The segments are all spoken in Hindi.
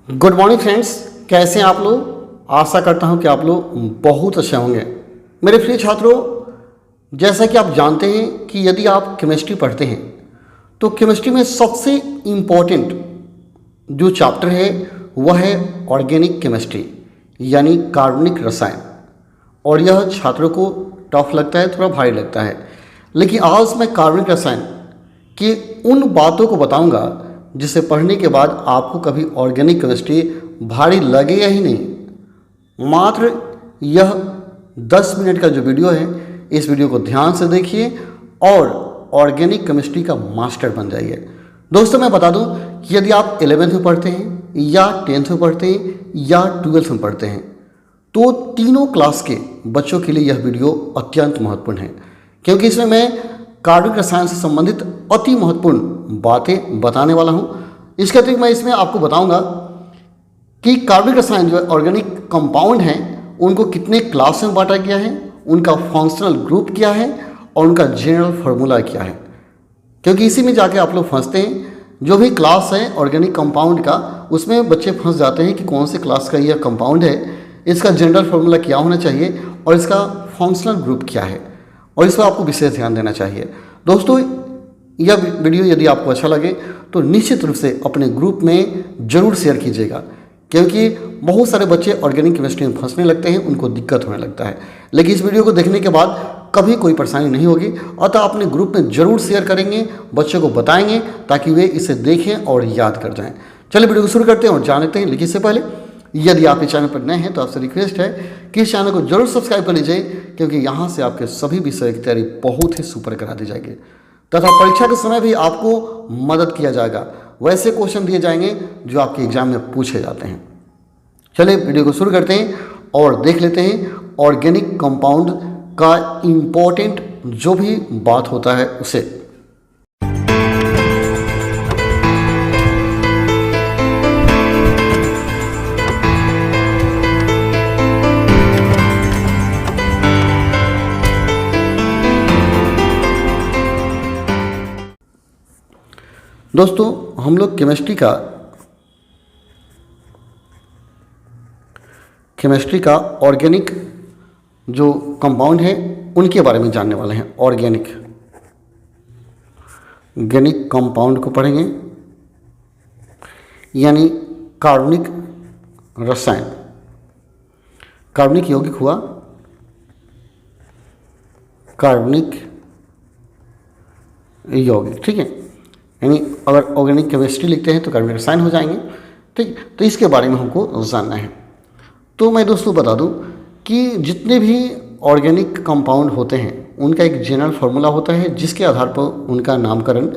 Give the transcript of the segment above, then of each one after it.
गुड मॉर्निंग फ्रेंड्स, कैसे हैं आप लोग। आशा करता हूं कि आप लोग बहुत अच्छे होंगे। मेरे प्रिय छात्रों, जैसा कि आप जानते हैं कि यदि आप केमिस्ट्री पढ़ते हैं तो केमिस्ट्री में सबसे इम्पोर्टेंट जो चैप्टर है वह है ऑर्गेनिक केमिस्ट्री यानी कार्बनिक रसायन। और यह छात्रों को टफ लगता है, थोड़ा भारी लगता है। लेकिन आज मैं कार्बनिक रसायन की उन बातों को बताऊंगा जिसे पढ़ने के बाद आपको कभी ऑर्गेनिक केमिस्ट्री भारी लगेगा ही नहीं। मात्र यह 10 मिनट का जो वीडियो है, इस वीडियो को ध्यान से देखिए और ऑर्गेनिक केमिस्ट्री का मास्टर बन जाइए। दोस्तों, मैं बता दूं कि यदि आप 11th में पढ़ते हैं या 10th में पढ़ते हैं या 12th में पढ़ते हैं तो तीनों क्लास के बच्चों के लिए यह वीडियो अत्यंत महत्वपूर्ण है, क्योंकि इसमें मैं कार्बनिक रसायन से संबंधित अति महत्वपूर्ण बातें बताने वाला हूं। इसके अतिरिक्त मैं इसमें आपको बताऊंगा कि कार्बनिक रसायन जो ऑर्गेनिक कंपाउंड हैं उनको कितने क्लास में बांटा गया है, उनका फंक्शनल ग्रुप क्या है और उनका जनरल फार्मूला क्या है। क्योंकि इसी में जाके आप लोग फंसते हैं। जो भी क्लास है ऑर्गेनिक कंपाउंड का, उसमें बच्चे फंस जाते हैं कि कौन से क्लास का यह कंपाउंड है, इसका जनरल फार्मूला क्या होना चाहिए और इसका फंक्शनल ग्रुप क्या है, और इस पर आपको विशेष ध्यान देना चाहिए। दोस्तों, यह वीडियो यदि आपको अच्छा लगे तो निश्चित रूप से अपने ग्रुप में जरूर शेयर कीजिएगा, क्योंकि बहुत सारे बच्चे ऑर्गेनिक केमिस्ट्री में फंसने लगते हैं, उनको दिक्कत होने लगता है। लेकिन इस वीडियो को देखने के बाद कभी कोई परेशानी नहीं होगी। अतः अपने ग्रुप में जरूर शेयर करेंगे, बच्चों को बताएंगे ताकि वे इसे देखें और याद कर जाएं। चलिए वीडियो को शुरू करते हैं और जानते हैं। लेकिन इससे पहले यदि आप इस चैनल पर नए हैं तो आपसे रिक्वेस्ट है कि इस चैनल को जरूर सब्सक्राइब कर लीजिए, क्योंकि यहाँ से आपके सभी विषय की तैयारी बहुत ही सुपर करा दी जाएगी तथा परीक्षा के समय भी आपको मदद किया जाएगा। वैसे क्वेश्चन दिए जाएंगे जो आपके एग्जाम में पूछे जाते हैं। चलिए वीडियो को शुरू करते हैं और देख लेते हैं ऑर्गेनिक कंपाउंड का इम्पोर्टेंट जो भी बात होता है उसे। दोस्तों, हम लोग केमिस्ट्री का ऑर्गेनिक जो कंपाउंड है उनके बारे में जानने वाले हैं। ऑर्गेनिक कंपाउंड को पढ़ेंगे, यानी कार्बनिक रसायन। कार्बनिक यौगिक हुआ, कार्बनिक यौगिक, ठीक है। यानी अगर ऑर्गेनिक केमिस्ट्री लिखते हैं तो कार्बनिक रसायन हो जाएंगे, ठीक। तो इसके बारे में हमको जानना है। तो मैं दोस्तों बता दूं कि जितने भी ऑर्गेनिक कंपाउंड होते हैं उनका एक जनरल फार्मूला होता है, जिसके आधार पर उनका नामकरण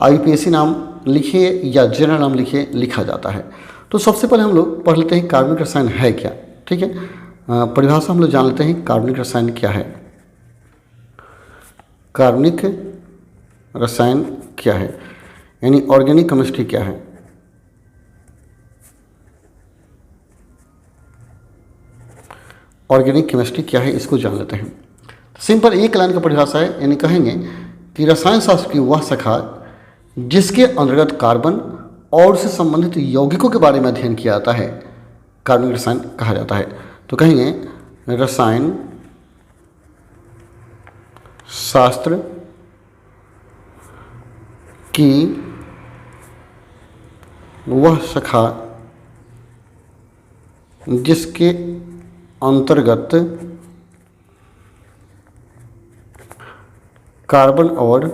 IUPAC नाम लिखिए या जनरल नाम लिखिए लिखा जाता है। तो सबसे पहले हम लोग पढ़ लेते हैं कार्बनिक रसायन है क्या, ठीक है। परिभाषा हम लोग जान लेते हैं कार्बनिक रसायन क्या है। कार्बनिक रसायन क्या है यानी ऑर्गेनिक केमिस्ट्री क्या है। ऑर्गेनिक केमिस्ट्री क्या है इसको जान लेते हैं। सिंपल एक लाइन का परिभाषा है, यानी कहेंगे कि रसायन शास्त्र की वह शाखा जिसके अंतर्गत कार्बन और उससे संबंधित यौगिकों के बारे में अध्ययन किया जाता है, कार्बनिक रसायन कहा जाता है। तो कहेंगे रसायन शास्त्र की वह शाखा जिसके अंतर्गत कार्बन और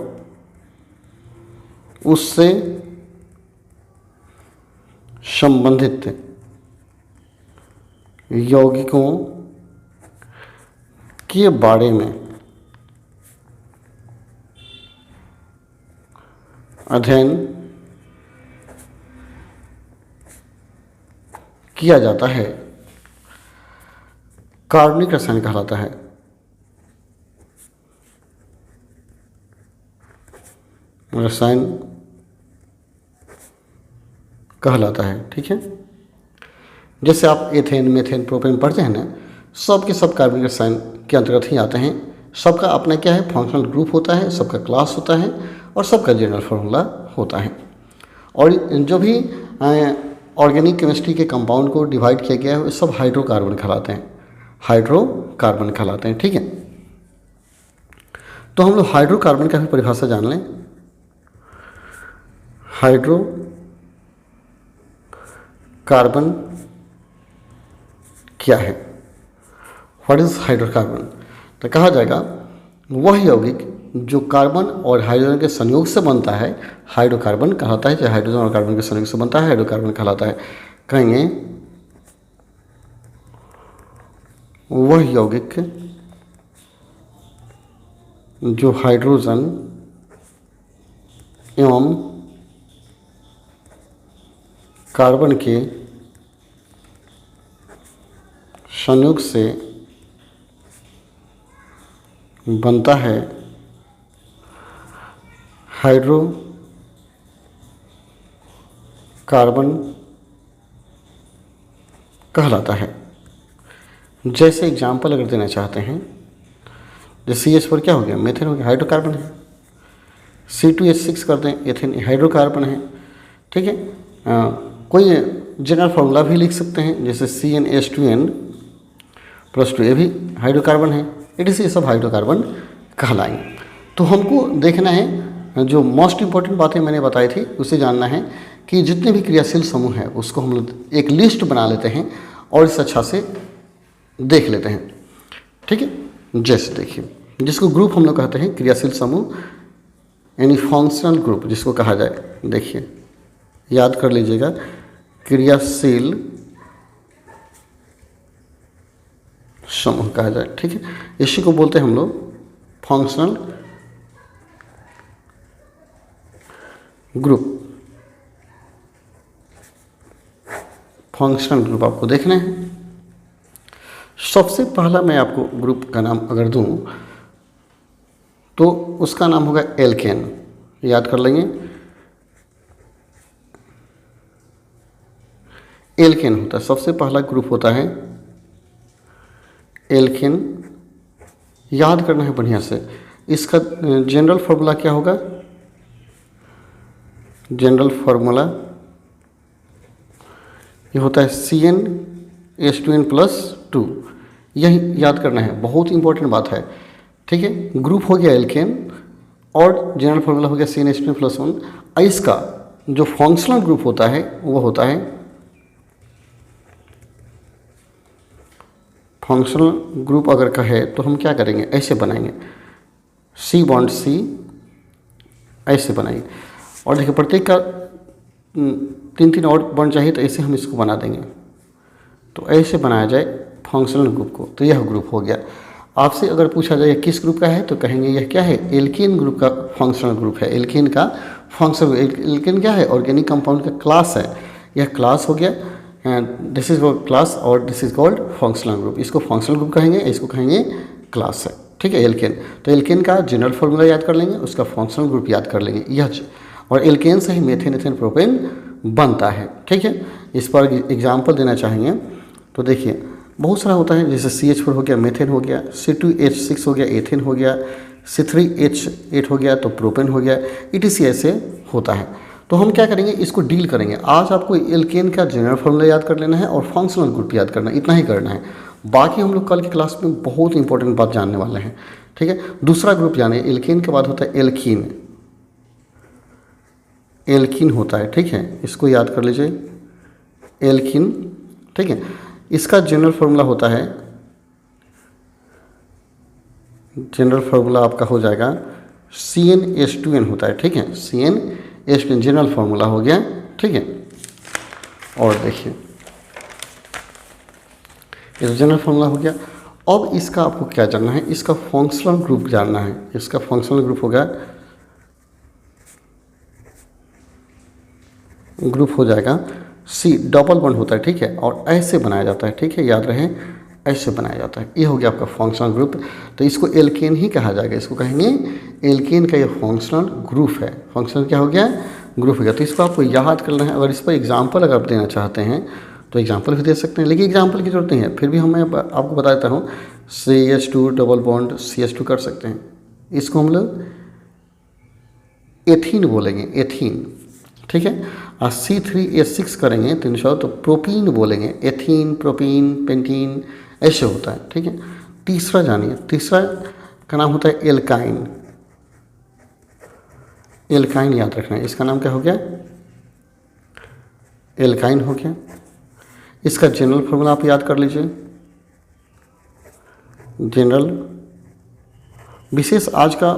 उससे संबंधित यौगिकों के बारे में अध्ययन किया जाता है, कार्बनिक रसायन कहलाता है। रसायन कहलाता है, ठीक है। जैसे आप एथेन, मेथेन, प्रोपेन पढ़ते हैं ना, सब के सब कार्बनिक रसायन के अंतर्गत ही आते हैं। सबका अपना क्या है, फंक्शनल ग्रुप होता है, सबका क्लास होता है और सबका जनरल फार्मूला होता है। और जो भी ऑर्गेनिक केमिस्ट्री के कंपाउंड को डिवाइड किया गया है वो सब हाइड्रोकार्बन कहलाते हैं, हाइड्रोकार्बन कहलाते हैं। ठीक है, तो हम लोग हाइड्रोकार्बन का भी परिभाषा जान लें। हाइड्रोकार्बन क्या है, व्हाट इज हाइड्रोकार्बन? तो कहा जाएगा वह यौगिक जो कार्बन और हाइड्रोजन के संयोग से बनता है हाइड्रोकार्बन कहलाता है। चाहे हाइड्रोजन और कार्बन के संयोग से बनता है हाइड्रोकार्बन कहलाता है। कहेंगे वह यौगिक जो हाइड्रोजन एवं कार्बन के संयोग से बनता है हाइड्रोकार्बन कहलाता है। जैसे एग्जाम्पल अगर देना चाहते हैं, जैसे CH पर क्या हो गया, मेथेन हो गया, हाइड्रोकार्बन है। C2H6 कर दें, एथेन हाइड्रोकार्बन है। ठीक है, कोई जनरल फार्मूला भी लिख सकते हैं, जैसे CnH2n+2 ये भी हाइड्रोकार्बन है। ये सब हाइड्रोकार्बन कहलाएंगे। तो हमको देखना है, जो मोस्ट इम्पॉर्टेंट बातें मैंने बताई थी उसे जानना है कि जितने भी क्रियाशील समूह हैं उसको हम लोग एक लिस्ट बना लेते हैं और इस अच्छा से देख लेते हैं। ठीक है, जैसे देखिए, जिसको ग्रुप हम लोग कहते हैं क्रियाशील समूह, यानी फंक्शनल ग्रुप जिसको कहा जाए। देखिए याद कर लीजिएगा, क्रियाशील समूह कहा जाए। ठीक है, इसी को बोलते हैं हम लोग फंक्शनल ग्रुप। फंक्शनल ग्रुप आपको देखना है। सबसे पहला मैं आपको ग्रुप का नाम अगर दूं तो उसका नाम होगा एल्केन। याद कर लेंगे, एल्केन होता है, सबसे पहला ग्रुप होता है एल्केन। याद करना है बढ़िया से। इसका जनरल फार्मूला क्या होगा? जनरल फार्मूला ये होता है CnH2n+2। यही याद करना है, बहुत इंपॉर्टेंट बात है। ठीक है, ग्रुप हो गया एल्केन और जनरल फार्मूला हो गया CnH2n+1। इसका जो फंक्शनल ग्रुप होता है वो होता है, फंक्शनल ग्रुप अगर कहे तो हम क्या करेंगे, ऐसे बनाएंगे, C बॉन्ड C ऐसे बनाएंगे। और देखिए प्रत्येक का 3-3 और बॉन्ड चाहिए तो ऐसे हम इसको बना देंगे। तो ऐसे बनाया जाए फंक्शनल ग्रुप को, तो यह ग्रुप हो गया। आपसे अगर पूछा जाए किस ग्रुप का है तो कहेंगे यह क्या है, एल्केन ग्रुप का फंक्शनल ग्रुप है। एल्केन का फंक्शनल, एल्केन क्या है, ऑर्गेनिक कंपाउंड का क्लास है। यह क्लास हो गया, दिस इज क्लास और this is called functional group. इसको फंक्शनल ग्रुप कहेंगे, इसको कहेंगे क्लास है। ठीक है, एल्केन, तो एल्केन का जनरल फार्मूला याद कर लेंगे, उसका फंक्शनल ग्रुप याद कर लेंगे यह, और एल्केन से ही मेथेन एथेन प्रोपेन बनता है। ठीक है, इस पर एग्जाम्पल देना चाहेंगे तो देखिए बहुत सारा होता है, जैसे CH4 हो गया, मेथेन हो गया, C2H6 हो गया, एथेन हो गया, C3H8 हो गया तो प्रोपेन हो गया, ETC ऐसे होता है। तो हम क्या करेंगे, इसको डील करेंगे। आज आपको एल्केन का जनरल फार्मूला याद कर लेना है और फंक्शनल ग्रुप याद करना है, इतना ही करना है। बाकी हम लोग कल की क्लास में बहुत इंपॉर्टेंट बात जानने वाले हैं। ठीक है, दूसरा ग्रुप जाने, एल्केन के बाद होता है एल्कीन। एल्कीन होता है, ठीक है, इसको याद कर लीजिए, एल्कीन। ठीक है, इसका जनरल फार्मूला होता है, जनरल फार्मूला आपका हो जाएगा CnH2n होता है। ठीक है, CnH2n जनरल फार्मूला हो गया। ठीक है, और देखिए ये जनरल फार्मूला हो गया। अब इसका आपको क्या जानना है, इसका फंक्शनल ग्रुप जानना है। इसका फंक्शनल ग्रुप हो गया, ग्रुप हो जाएगा C, डबल बॉन्ड होता है। ठीक है, और ऐसे बनाया जाता है। ठीक है, याद रहे ऐसे बनाया जाता है। ये हो गया आपका फंक्शनल ग्रुप। तो इसको एल्केन ही कहा जाएगा, इसको कहेंगे एल्केन का ये फंक्शनल ग्रुप है। फंक्शनल क्या हो गया, ग्रुप हो गया। तो इसको आपको याद करना है। अगर इस पर एग्जाम्पल अगर आप देना चाहते हैं तो एग्जाम्पल भी दे सकते हैं, लेकिन एग्जाम्पल की जरूरत नहीं है। फिर भी मैं आपको बता देता हूँ, CH2 डबल बॉन्ड CH2 कर सकते हैं। इसको हम लोग एथीन बोलेंगे, एथीन। ठीक है। और C3H6 करेंगे 300 तो प्रोपीन बोलेंगे, एथीन, प्रोपीन, पेंटीन ऐसे होता है, ठीक है। तीसरा जानिए, तीसरा का नाम होता है एल्काइन। एल्काइन याद रखना है, इसका नाम क्या हो गया? एल्काइन हो गया। इसका जनरल फॉर्मूला आप याद कर लीजिए। जनरल विशेष आज का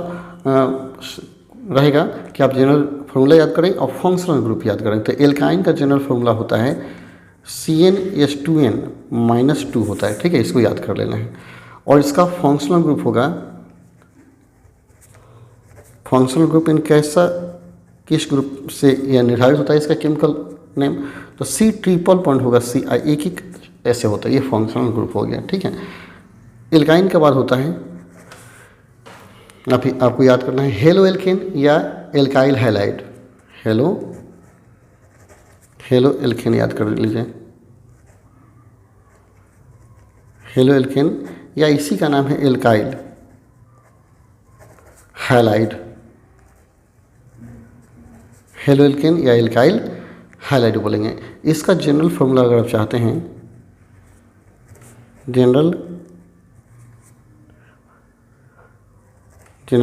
रहेगा कि आप जनरल फार्मूला याद करें और फंक्शनल ग्रुप याद करें। तो एल्काइन का जनरल फार्मूला होता है CnH2n-2 होता है, ठीक है, इसको याद कर लेना है। और इसका फंक्शनल ग्रुप होगा, फंक्शनल ग्रुप इन कैसा, किस ग्रुप से यह निर्धारित होता है, इसका केमिकल नेम तो C ट्रिपल बॉन्ड होगा, CI एक ऐसे होता है, ये फंक्शनल ग्रुप हो गया, ठीक है। एल्काइन के बाद होता है आपको याद करना है हेलो एल्केन या एल्काइल हैलाइड। हेलो एल्केन याद कर लीजिए, हेलो एल्केन या इसी का नाम है एल्काइल हैलाइड। हेलो एल्केन या एल्काइल हैलाइड बोलेंगे। इसका जनरल फॉर्मूला अगर आप चाहते हैं, जनरल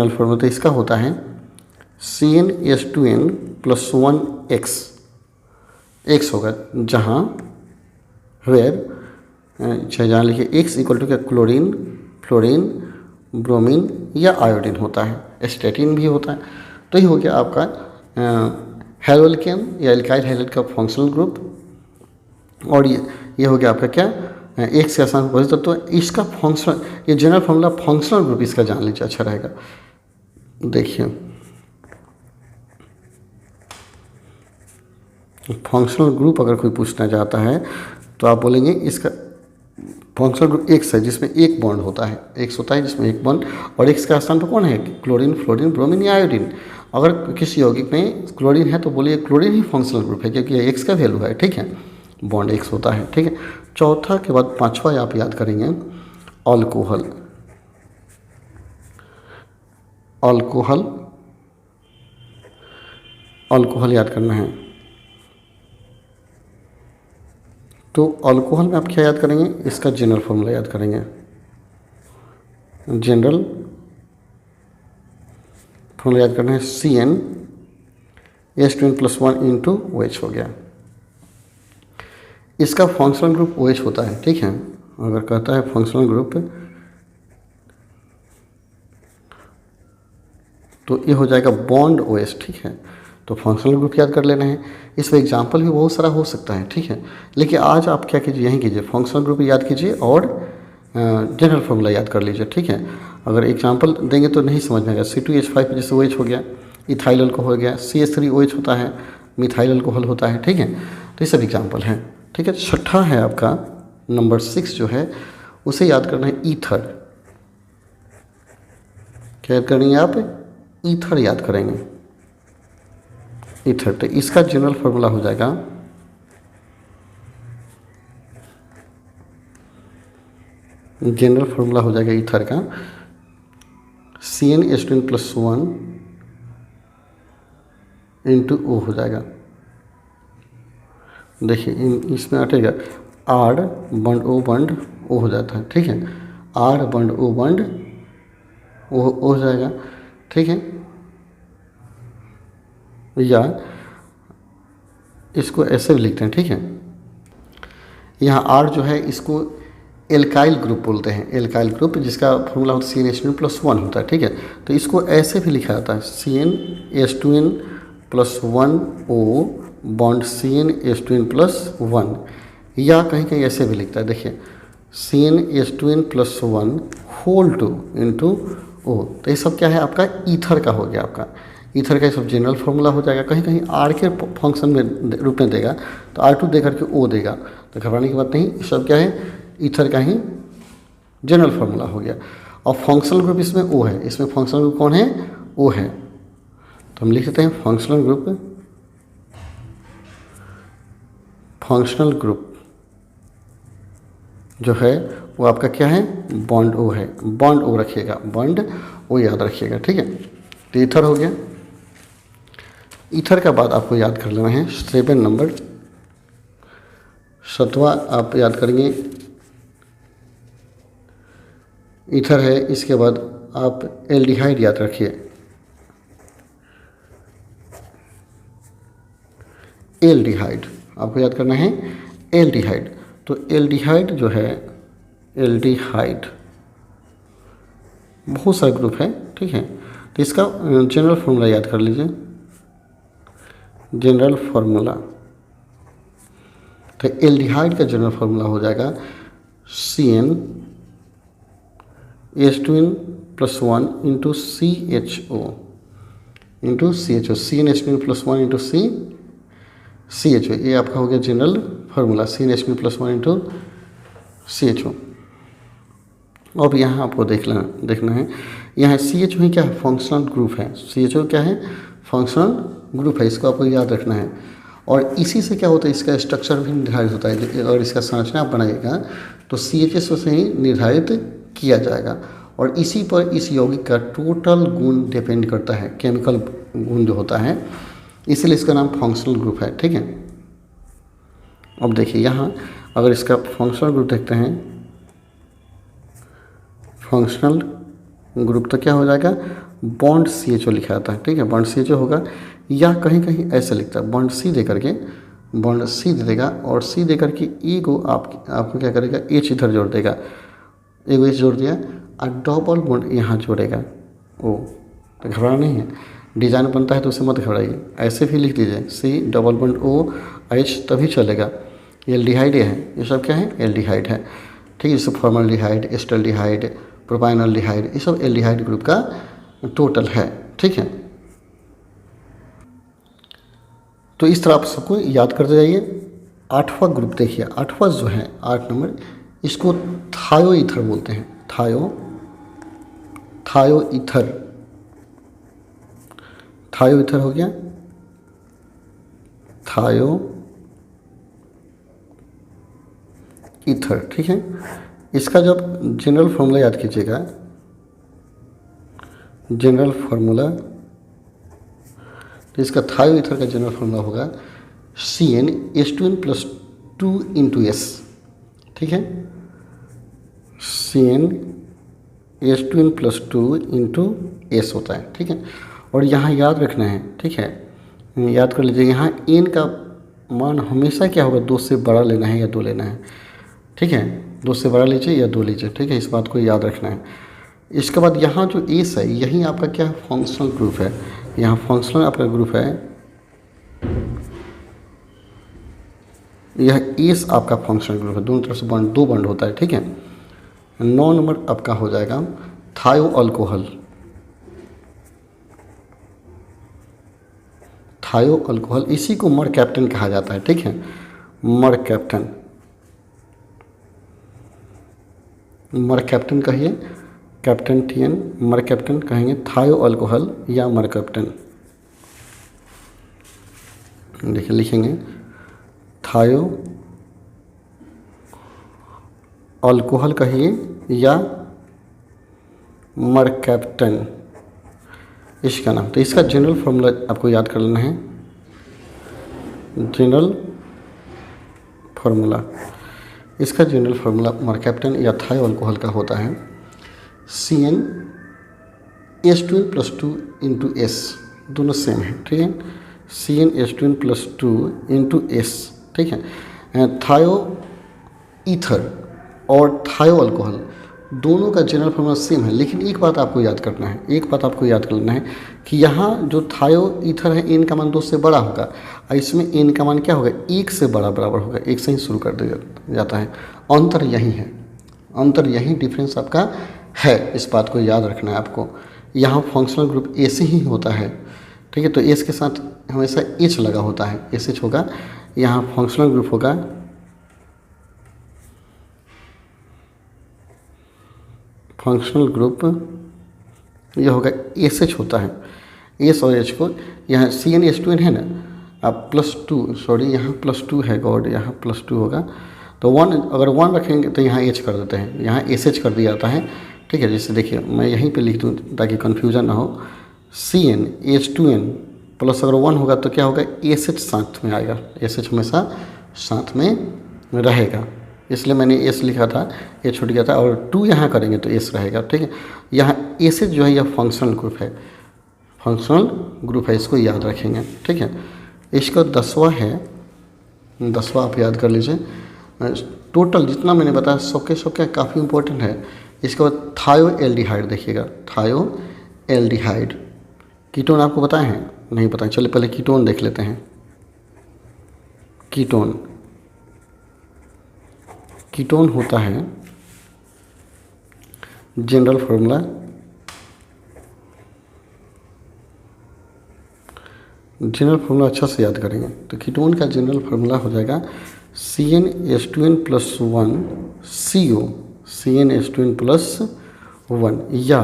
फॉर्मूला तो इसका होता है CnH2n+1x, x होगा जहाँ वेयर चाहे जहाँ लिखिए x इक्वल टू क्या, क्लोरीन, फ्लोरीन, ब्रोमीन या आयोडीन होता है, स्टैटिन भी होता है। तो ये हो गया आपका हेलो एल्केन या एल्काइल हैलाइड का फंक्शनल ग्रुप। और ये हो गया आपका क्या, एक्स का स्थान पर तो इसका फंक्शनल, ये जनरल फॉर्मूला फंक्शनल ग्रुप इसका जान लीजिए, अच्छा रहेगा। देखिए फंक्शनल ग्रुप अगर कोई पूछना चाहता है तो आप बोलेंगे इसका फंक्शनल ग्रुप एक्स है जिसमें एक बॉन्ड होता है, एक्स होता है जिसमें एक बॉन्ड, और एक्स का स्थान पर कौन है, क्लोरीन, फ्लोरीन, ब्रोमीन या आयोडीन। अगर किसी यौगिक में क्लोरीन है तो बोलिए क्लोरीन ही फंक्शनल ग्रुप है क्योंकि एक्स का वैल्यू है, ठीक है, बॉन्ड एक्स होता है, ठीक है। चौथा के बाद पांचवा आप याद करेंगे अल्कोहल। अल्कोहल याद करना है। तो अल्कोहल में आप क्या याद करेंगे, इसका जनरल फॉर्मूला याद करेंगे। जनरल फॉर्मूला याद करना है CnH2n+1 हो गया। इसका फंक्शनल ग्रुप OH होता है, ठीक है। अगर कहता है फंक्शनल ग्रुप तो ये हो जाएगा बॉन्ड OH, ठीक है। तो फंक्शनल ग्रुप याद कर लेना है। इसमें एग्जाम्पल भी बहुत सारा हो सकता है, ठीक है। लेकिन आज आप क्या कीजिए, यहीं कीजिए, फंक्शनल ग्रुप याद कीजिए और जनरल फॉर्मूला याद कर लीजिए, ठीक है। अगर एग्जाम्पल देंगे तो नहीं समझ में आएगा। C2H5 जैसे OH हो गया, इथाइल अल्कोहल हो गया, CH3OH होता है, मिथाइल अल्कोहल होता है, ठीक है। तो ये सब एग्जाम्पल हैं, ठीक है। छठा है आपका नंबर 6 जो है उसे याद करना है ईथर। क्या याद करेंगे आप, ईथर याद करेंगे, ईथर। तो इसका जनरल फॉर्मूला हो जाएगा ईथर का CnH2n+1 O हो जाएगा। देखिए इसमें हटेगा R बंड O बंड O हो जाता है, ठीक है। R बंड O बंड O हो जाएगा, ठीक है। या इसको ऐसे भी लिखते हैं, ठीक है। यहाँ R जो है इसको एल्काइल ग्रुप बोलते हैं, एल्काइल ग्रुप जिसका फॉर्मूला होता है CnH2n+1 होता है, ठीक है। तो इसको ऐसे भी लिखा जाता है CnH2n+1O बॉन्ड CnH2n+1, या कहीं कहीं ऐसे भी लिखता है, देखिए CnH2n+1 होल 2 इंटू O। तो ये सब क्या है आपका ईथर का हो गया, आपका ईथर का ये सब जनरल फार्मूला हो जाएगा। कहीं कहीं R के फंक्शन में रूप में देगा तो R2 दे करके O देगा, तो घबराने की बात नहीं, ये सब क्या है ईथर का ही जनरल फार्मूला हो गया। और फंक्शनल ग्रुप इसमें O है, इसमें फंक्शनल ग्रुप कौन है, O है। तो हम लिख देते हैं फंक्शनल ग्रुप जो है वो आपका क्या है, बॉन्ड O है, बॉन्ड O रखिएगा, बॉन्ड O याद रखिएगा, ठीक है। तो ईथर हो गया। ईथर का बाद आपको याद कर लेना है 7 नंबर, 7वां आप याद करेंगे ईथर है। इसके बाद आप एल्डिहाइड याद रखिए, एल्डिहाइड आपको याद करना है, एल्डिहाइड। तो एल्डिहाइड जो है, एल्डिहाइड बहुत सारे ग्रुप है, ठीक है। तो इसका जनरल फार्मूला याद कर लीजिए, जनरल फार्मूला। तो एल्डिहाइड का जनरल फार्मूला हो जाएगा CnH2n+1 into CHO into CHO, CnH2n+1 into CHO, ये आपका हो गया general formula, CnH2n+1 into CHO। अब यहाँ आपको देखना है, यहाँ CHO ही क्या है, फंक्शनल ग्रुप है। CHO क्या है, फंक्शनल ग्रुप है, इसको आपको याद रखना है। और इसी से क्या होता है, इसका स्ट्रक्चर भी निर्धारित होता है। अगर इसका संरचना आप बनाइएगा तो CHS से ही निर्धारित किया जाएगा, और इसी पर इस यौगिक का टोटल गुण डिपेंड करता है, केमिकल गुण जो होता है, इसलिए इसका नाम फंक्शनल ग्रुप है, ठीक है। अब देखिए यहाँ अगर इसका फंक्शनल ग्रुप देखते हैं, फंक्शनल ग्रुप तो क्या हो जाएगा, बॉन्ड CHO लिखा जाता है, ठीक है, बॉन्ड CHO होगा, या कहीं कहीं ऐसे लिखता है बॉन्ड C दे करके, बॉन्ड C दे देगा, और C दे करके E को आपको क्या करेगा, H इधर जोड़ देगा, एगो H जोड़ दिया, और डबल बॉन्ड यहाँ जोड़ेगा O। तो घबराना नहीं है, डिजाइन बनता है तो उसे मत घबराइए, ऐसे भी लिख दीजिए C डबल बॉन्ड OH, तभी चलेगा। ये एल्डिहाइड है, ये सब क्या है, एल्डिहाइड है, ठीक है। जैसे फॉर्मल्डिहाइड, एस्टल्डिहाइड, प्रोपाइनल्डिहाइड, ये सब एल्डिहाइड ग्रुप का टोटल है, ठीक है। तो इस तरह आप सबको याद करते जाइए। 8वां ग्रुप देखिए, 8वां जो है 8 नंबर, इसको थायोईथर बोलते हैं, थायोईथर, थायोईथर हो गया, थायोईथर, ठीक है। इसका जब जनरल फार्मूला याद कीजिएगा, जनरल फार्मूला, तो इसका थायोईथर का जनरल फार्मूला होगा CnH2n+2 इंटू S, ठीक है, CnH2n+2 इंटू S होता है, ठीक है। और यहाँ याद रखना है, ठीक है, याद कर लीजिए, यहाँ n का मान हमेशा क्या होगा, 2 से बड़ा लेना है या 2 लेना है, ठीक है, 2 से बड़ा लीजिए या 2 लीजिए, ठीक है, इस बात को याद रखना है। इसके बाद यहाँ जो एस है, यही आपका क्या फंक्शनल ग्रुप है, यहाँ फंक्शनल आपका ग्रुप है, यह एस आपका फंक्शनल ग्रुप है, दोनों तरफ से बॉन्ड, 2 बॉन्ड होता है, ठीक है। 9 नंबर आपका हो जाएगा थायो अल्कोहल, थायो अल्कोहल, इसी को मर कैप्टन कहा जाता है, ठीक है, मर कैप्टन, मर कैप्टन कहिए, कैप्टन TN, मर कैप्टन कहेंगे, थायो अल्कोहल या मर कैप्टन, देखिए लिखेंगे थायो अल्कोहल कहिए या मर कैप्टन, इसका नाम। तो इसका जनरल फार्मूला आपको याद कर लेना है, जनरल फार्मूला, इसका जनरल फार्मूला मर कैप्टन या थायो अल्कोहल का होता है CnH2n+2 इंटू S, दोनों सेम है, ठीक है, CnH2n+2 इंटू S, ठीक है। थायो ईथर और थायो अल्कोहल दोनों का जनरल फार्मूला सेम है, लेकिन एक बात आपको याद करना है, एक बात आपको याद करना है कि यहाँ जो थायो ईथर है, n का मान 2 से बड़ा होगा, और इसमें n का मान क्या होगा, 1 से बराबर होगा, 1 से ही शुरू कर दिया जाता है। अंतर यही है, अंतर यही डिफरेंस आपका है, इस बात को याद रखना है आपको। यहाँ फंक्शनल ग्रुप एस ही होता है, ठीक है, तो एस के साथ हमेशा एच लगा होता है, एस एच होगा, यहाँ फंक्शनल ग्रुप होगा फंक्शनल ग्रुप, यह होगा एस एच होता है, एस और एच को यहाँ CnH2n है ना, आप +2, सॉरी यहाँ +2 है गॉड, यहाँ +2 होगा, तो 1, अगर 1 रखेंगे तो यहाँ एच कर देते हैं, यहाँ एस एच कर दिया जाता है, ठीक है। जैसे देखिए मैं यहीं पे लिख दूँ ताकि कन्फ्यूज़न ना हो, CnH2n+, प्लस अगर 1 होगा तो क्या होगा, एस एच साथ में आएगा, एस एच हमेशा साथ में रहेगा, इसलिए मैंने एस लिखा था, ये छूट गया था। और 2 यहाँ करेंगे तो एस रहेगा, ठीक है। यहाँ एस एच जो है यह फंक्शनल ग्रुप है, फंक्शनल ग्रुप है, इसको याद रखेंगे, ठीक है। इसका 10वां है, 10वां आप याद कर लीजिए। टोटल जितना मैंने बताया सबके काफ़ी इंपॉर्टेंट है। इसके बाद थायो एल्डिहाइड देखिएगा, थायो एल्डिहाइड। कीटोन आपको बताए हैं, नहीं बताए, चलिए पहले कीटोन देख लेते हैं। कीटोन, कीटोन होता है जनरल फार्मूला, जनरल फार्मूला अच्छा से याद करेंगे तो कीटोन का जनरल फार्मूला हो जाएगा CnH2n+1 CO, CnH2n+1, या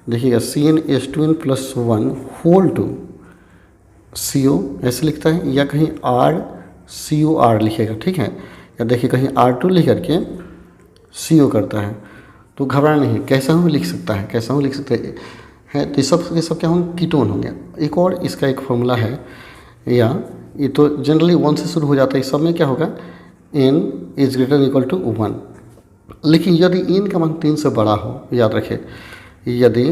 देखिएगा CnH2n+1 होल टू CO ऐसे लिखता है, या कहीं RCOR लिखेगा, ठीक है। या देखिए कहीं R2 लिख करके CO करता है, तो घबराना नहीं, कैसा हूँ लिख सकता है, कैसा हूँ लिख सकता है। तो ये सब क्या होंगे, कीटोन होंगे। एक और इसका एक फॉर्मूला है, या ये तो जनरली 1 से शुरू हो जाता है, इस सब में क्या होगा, n is greater equal to 1। लेकिन यदि n का मान 3 से बड़ा हो, याद रखें, यदि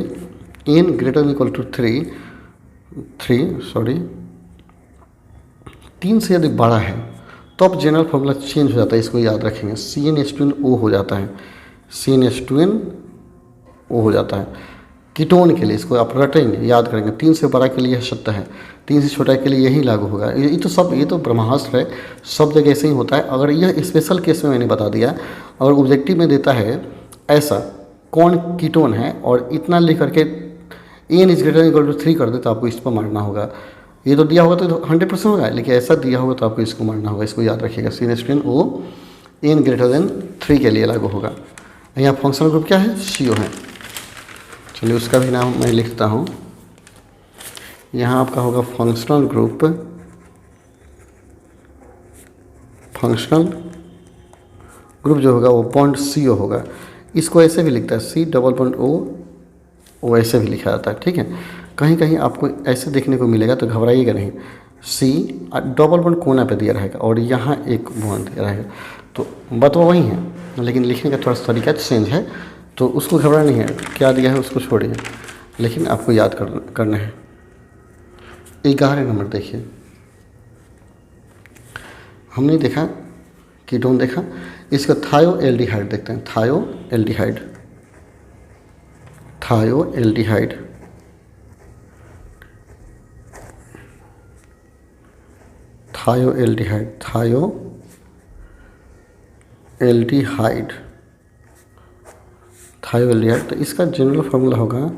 n ग्रेटर इक्वल टू 3 से यदि बड़ा है तो अब जनरल फॉर्मूला चेंज हो जाता है, इसको याद रखेंगे। CnH2n O हो जाता है, CnH2n O हो जाता है कीटोन के लिए, इसको आप रटेंगे, याद करेंगे। 3 से बड़ा के लिए सत्य है, 3 से छोटा के लिए यही लागू होगा। ये तो ब्रह्मास्त्र है, सब जगह ऐसे ही होता है। अगर यह स्पेशल केस में मैंने बता दिया, अगर ऑब्जेक्टिव में देता है ऐसा कौन कीटोन है और इतना लिख करके n is greater equal to 3 कर दे तो आपको इस पर मारना होगा। ये तो दिया होगा तो 100% होगा, लेकिन ऐसा दिया होगा तो आपको इसको मारना होगा, इसको याद रखिएगा। CnH2n O n greater than 3 के लिए लागू होगा। यहाँ फंक्शनल ग्रुप क्या है, CO है। चलिए उसका भी नाम मैं लिखता हूँ। यहाँ आपका होगा फंक्शनल ग्रुप, फंक्शनल ग्रुप जो होगा वो बॉन्ड CO होगा। इसको ऐसे भी लिखता है C+O ऐसे भी लिखा जाता है, ठीक है। कहीं कहीं आपको ऐसे देखने को मिलेगा तो घबराइएगा नहीं, C डबल बॉन्ड कोना पे दिया रहेगा और यहाँ एक बॉन्ड दिया रहेगा, तो बात वही है, लेकिन लिखने का थोड़ा सा तरीका चेंज है, तो उसको घबराना नहीं है, क्या दिया है उसको छोड़िए, लेकिन आपको याद करना है। 11 नंबर देखिए, हमने देखा कीटोन देखा, इसका थायो एल्डिहाइड देखते हैं। थायो एल्डिहाइड, थायो एल्डिहाइड, थायो एल्डिहाइड, थायो एल्डिहाइड, थायो एल्डिहाइड। तो इसका जनरल फार्मूला होगा,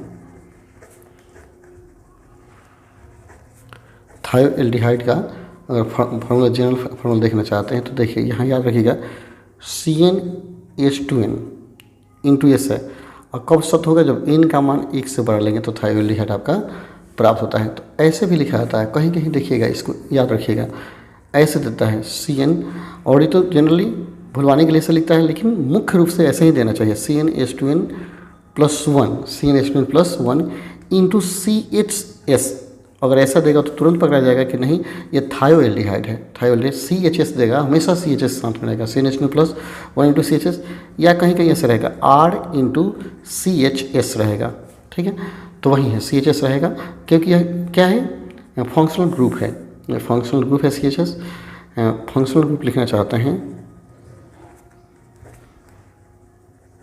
थायो एल्डिहाइड का अगर फार्मूला जनरल फार्मूला देखना चाहते हैं तो देखिए यहाँ याद रखिएगा CnH2n इंटू एस है, और कब सत्य होगा, जब n का मान 1 से बढ़ा लेंगे तो थायो एल्डिहाइड आपका प्राप्त होता है। तो ऐसे भी लिखा जाता है, कहीं कहीं देखिएगा, इसको याद रखिएगा, ऐसे देता है CN, और ये तो जनरली भुलवाने के लिए ऐसे लिखता है, लेकिन मुख्य रूप से ऐसे ही देना चाहिए, CnH2n+1, CnH2n+1 इंटू CHS। अगर ऐसा देगा तो तुरंत पकड़ा जाएगा कि नहीं ये थायो एल्डिहाइड है, थायो एल्डिहाइड। CHS देगा, हमेशा CHS साथ में रहेगा, CnH2n+1 इंटू CHS, या कहीं कहीं ऐसे रहेगा R इंटू CHS रहेगा, ठीक है। तो वही है CHS रहेगा, क्योंकि यह क्या है, फंक्शनल ग्रुप है, फंक्शनल ग्रुप है CHS। फंक्शनल ग्रुप लिखना चाहते हैं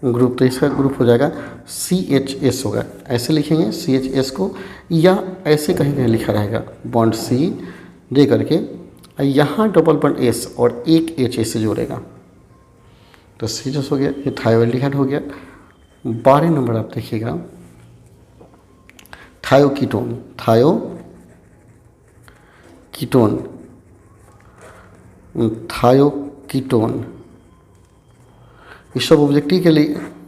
ग्रुप, तो इसका ग्रुप हो जाएगा CHS होगा, ऐसे लिखेंगे CHS को, या ऐसे कहीं कहीं लिखा रहेगा बॉन्ड C दे करके, यहाँ डबल बॉन्ड S और एक H से जोड़ेगा, तो CHS हो गया, ये थायो एल्डिहाइड हो गया। 12 नंबर आप देखिएगा, थायो कीटोन, थायो कीटोन, थायो कीटोन। ये सब ऑब्जेक्टिव के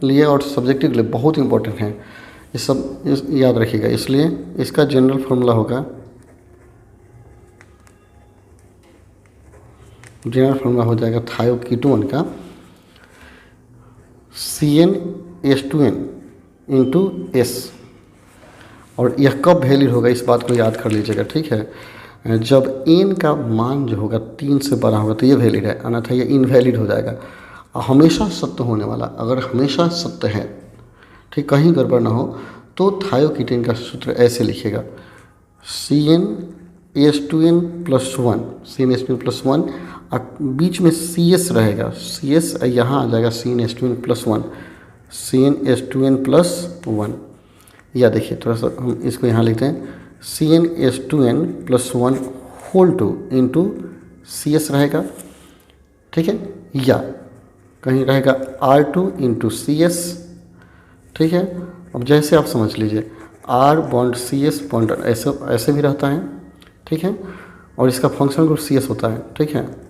लिए और सब्जेक्टिव के लिए बहुत इंपॉर्टेंट है, ये सब याद रखिएगा। इसलिए इसका जनरल फार्मूला होगा, जनरल फार्मूला हो जाएगा थायो कीटोन का CnH2n इंटू S, और यह कब वैलिड होगा इस बात को याद कर लीजिएगा, ठीक है। जब n का मान जो होगा 3 से बड़ा होगा तो ये वैलिड है, अन्यथा ये इनवैलिड हो जाएगा। हमेशा सत्य होने वाला, अगर हमेशा सत्य है, ठीक, कहीं गड़बड़ ना हो, तो थायोकीटेन का सूत्र ऐसे लिखिएगा CnH2n+1, CnH2n+1, बीच में CS रहेगा, CS यहाँ आ जाएगा CnH2n+1, CnH2n+1, या देखिए थोड़ा सा हम इसको यहाँ लिखते हैं CnH2n+1 होल 2 इंटू CS रहेगा, ठीक है, या कहीं रहेगा R2 इंटू CS, ठीक है। अब जैसे आप समझ लीजिए R बॉन्ड CS बॉन्ड ऐसे ऐसे भी रहता है, ठीक है, और इसका फंक्शनल ग्रुप CS होता है, ठीक है,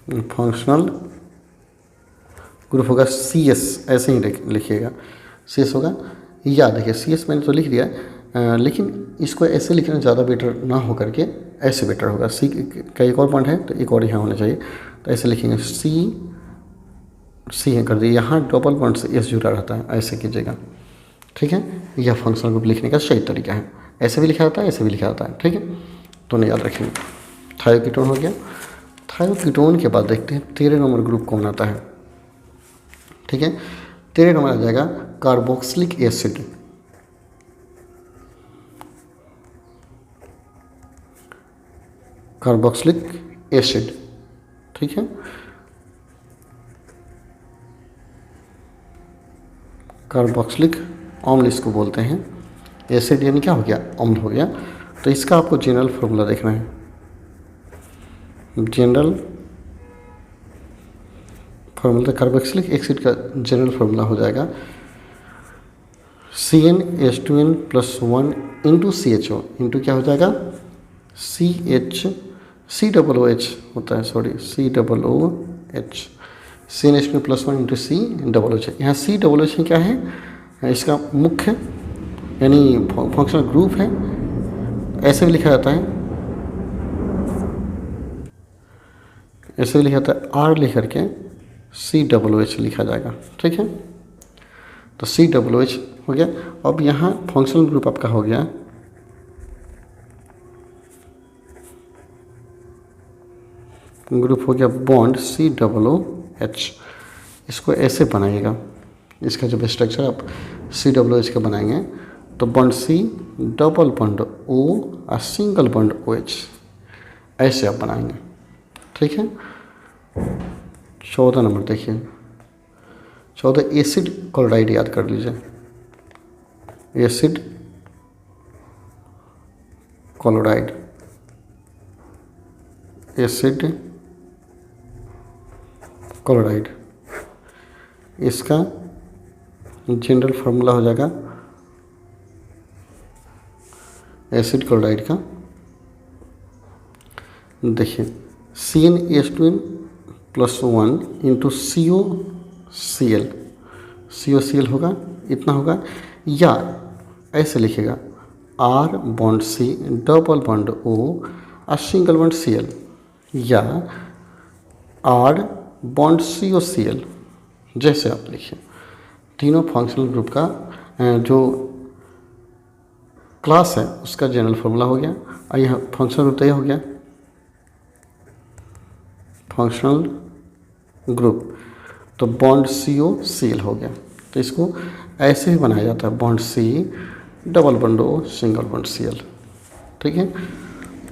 फंक्शनल ग्रुप होगा CS, ऐसे ही लिखिएगा CS होगा, या देखिए CS मैंने तो लिख दिया लेकिन इसको ऐसे लिखना ज़्यादा बेटर ना हो करके ऐसे बेटर होगा। C का एक और पॉइंट है तो एक और यहाँ होना चाहिए, तो ऐसे लिखेंगे C कर दिए, यहाँ डबल बॉन्ड से S जुड़ा रहता है, ऐसे कीजिएगा, ठीक है। यह फंक्शनल ग्रुप लिखने का सही तरीका है, ऐसे भी लिखा जाता है, ऐसे भी लिखा जाता है, ठीक है, दोनों याद रखेंगे। थायोकीटोन हो गया। थायोकीटोन के बाद देखते हैं 13 नंबर ग्रुप कौन आता है, ठीक है। 13 नंबर आ जाएगा कार्बोक्सिलिक एसिड, कार्बोक्सिलिक एसिड, ठीक है। कार्बोक्सिलिक अम्ल इसको बोलते हैं, एसिड यानी क्या हो गया, अम्ल हो गया। तो इसका आपको जनरल फार्मूला देखना है, जनरल फार्मूला कार्बोक्सिलिक एसिड का जनरल फार्मूला हो जाएगा CnH2n+1 इंटू CHO इंटू क्या हो जाएगा COOH होता है, sorry COOH, CnH2n+1 into COOH। यहाँ COOH क्या है, इसका मुख्य यानी फंक्शनल ग्रुप है, ऐसे भी लिखा जाता है, ऐसे भी लिखा जाता है, R लिख करके COOH लिखा जाएगा, ठीक है। तो COOH हो गया। अब यहाँ फंक्शनल ग्रुप आपका हो गया ग्रुप हो गया बॉन्ड COOH। इसको ऐसे बनाइएगा, इसका जब स्ट्रक्चर आप COOH का बनाएंगे तो bond C, double bond O और सिंगल बॉन्ड OH, ऐसे आप बनाएंगे, ठीक है। 14 नंबर देखिए, 14 एसिड क्लोराइड याद कर लीजिए, एसिड क्लोराइड, एसिड क्लोराइड, इसका जनरल फार्मूला हो जाएगा एसिड क्लोराइड का, देखिए CnH2n+1 इंटू COCl होगा, इतना होगा, या ऐसे लिखेगा R bond C, double bond O और सिंगल बॉन्ड Cl, या R बॉन्ड COCl, जैसे आप लिखिए। तीनों फंक्शनल ग्रुप का जो क्लास है उसका जनरल फार्मूला हो गया, और यह फंक्शनल ग्रुप तय हो गया, फंक्शनल ग्रुप, तो बॉन्ड COCl हो गया। तो इसको ऐसे ही बनाया जाता है, bond C, double bond O, single bond Cl, ठीक है।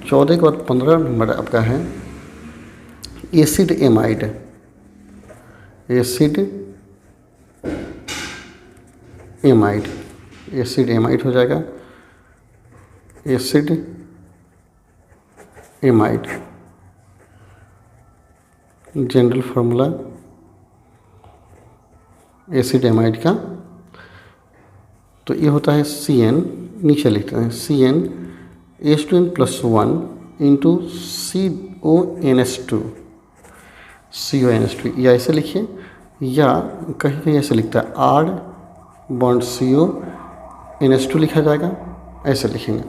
14 के बाद 15 नंबर आपका है acid amide, acid amide, acid amide हो जाएगा, acid amide, general formula acid amide का, तो ये होता है CN, नीचे लिखते हैं CnH2n+1 इंटू CONH2, या ऐसे लिखिए, या कहीं कहीं ऐसे लिखता है R बॉन्ड CONH2 लिखा जाएगा, ऐसे लिखेंगे,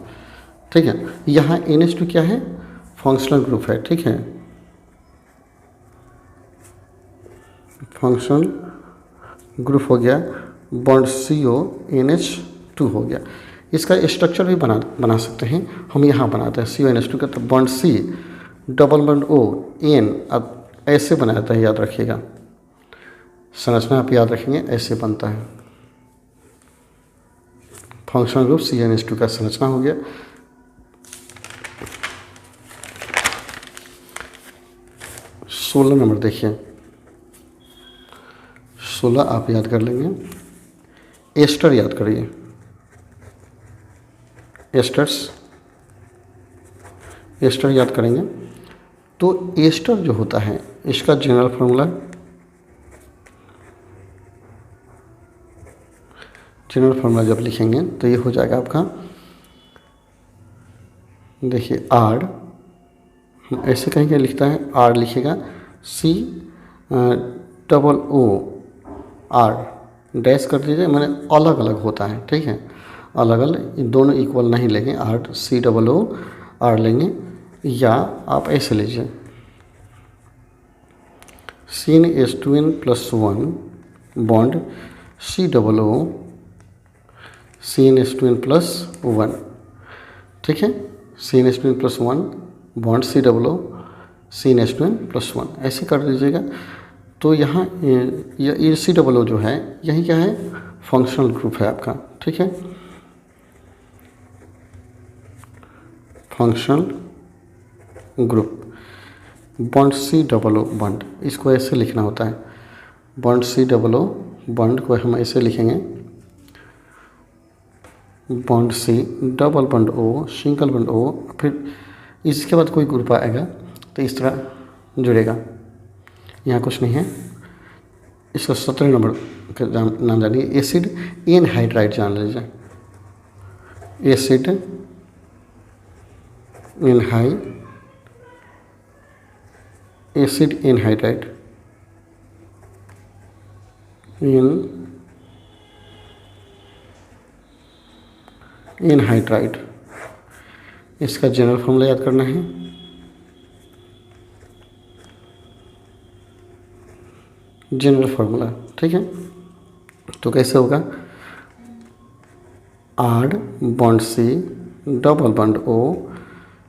ठीक है। यहाँ NH2 क्या है, फंक्शनल ग्रुप है, ठीक है, फंक्शनल ग्रुप हो गया। बॉन्ड CONH2 हो गया। इसका स्ट्रक्चर भी बना सकते हैं, हम यहाँ बनाते हैं CONH2 का। तो bond C double bond ON, अब ऐसे बनाया जाता है, याद रखिएगा। संरचना आप याद रखेंगे, ऐसे बनता है। फंक्शनल ग्रुप CONH2 का संरचना हो गया। सोलह नंबर देखिए, 16 आप याद कर लेंगे। एस्टर याद करिए, एस्टर याद करेंगे। तो एस्टर जो होता है, इसका जनरल फार्मूला, जब लिखेंगे तो ये हो जाएगा आपका, देखिए R, हम ऐसे कहीं क्या लिखता है, R लिखेगा, C double O R dash कर दीजिए, मैंने अलग अलग होता है, ठीक है, अलग अलग, दोनों इक्वल नहीं लेंगे, C डबल O R लेंगे, या आप ऐसे लीजिए, CnH2n+1 bond C double O CnH2n+1, ठीक है, CnH2n+1 bond C double O CnH2n+1, ऐसे कर दीजिएगा। तो यहाँ ये C डबल O जो है, यही क्या है, फंक्शनल ग्रुप है आपका, ठीक है, functional group. Bond C double O bond, इसको ऐसे लिखना होता है, bond C double O bond को हम ऐसे लिखेंगे, bond C double bond O single bond O, फिर इसके बाद कोई ग्रुप आएगा तो इस तरह जुड़ेगा। यहाँ कुछ नहीं है। इसका 17 नंबर का नाम जानिए, एसिड एनहाइड्राइड जान लीजिए, एसिड एनहाइड्राइड, एनहाइड्राइड, इसका जनरल फॉर्मूला याद करना है, जनरल फार्मूला, ठीक है। तो कैसे होगा, R bond C double bond O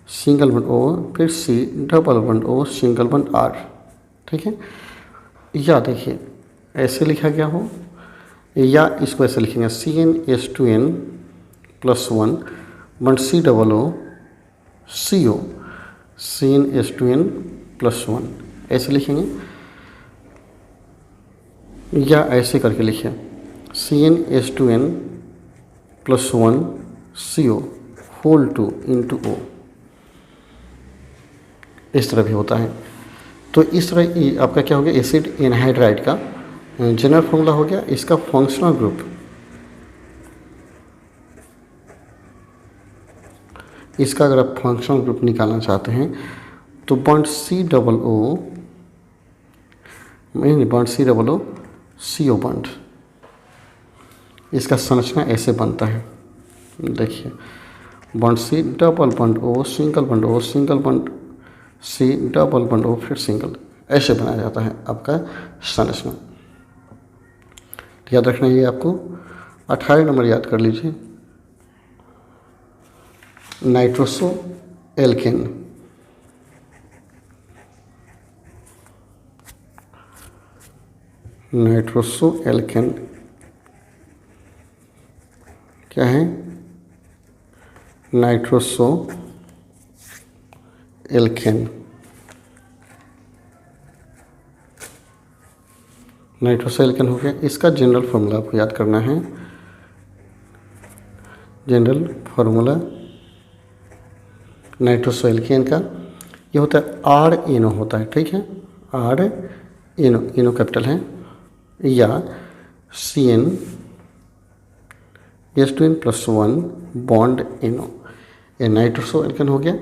single bond O, फिर C double bond O single bond R, ठीक है। या देखिए ऐसे लिखा गया हो, या इसको ऐसे लिखेंगे, CnH2n+1 bond C double O CO CnH2n+1, ऐसे लिखेंगे, या ऐसे करके लिखिए, CnH2n+1 CO whole 2 into O, इस तरह भी होता है। तो इस तरह आपका क्या हो गया, एसिड एनहाइड्राइड का जनरल फॉर्मूला हो गया। इसका फंक्शनल ग्रुप, इसका अगर आप फंक्शनल ग्रुप निकालना चाहते हैं तो bond C double O, bond C double O CO bond, इसका संरचना ऐसे बनता है, देखिए, bond C double bond O single bond O single bond C double bond O फिर सिंगल, ऐसे बनाया जाता है आपका संरचना। याद रखना ये आपको। 18 नंबर याद कर लीजिए, नाइट्रोसो एल्केन, नाइट्रोसो एल्केन क्या है, नाइट्रोसो एल्केन, नाइट्रोसो एल्केन हो गया। इसका जनरल फार्मूला आपको याद करना है, जनरल फार्मूला नाइट्रोसो एल्केन का ये होता है RNO होता है, ठीक है, RNO कैपिटल है, या CnH2n+1 बॉन्ड NO, ये नाइट्रोसो एल्केन हो गया।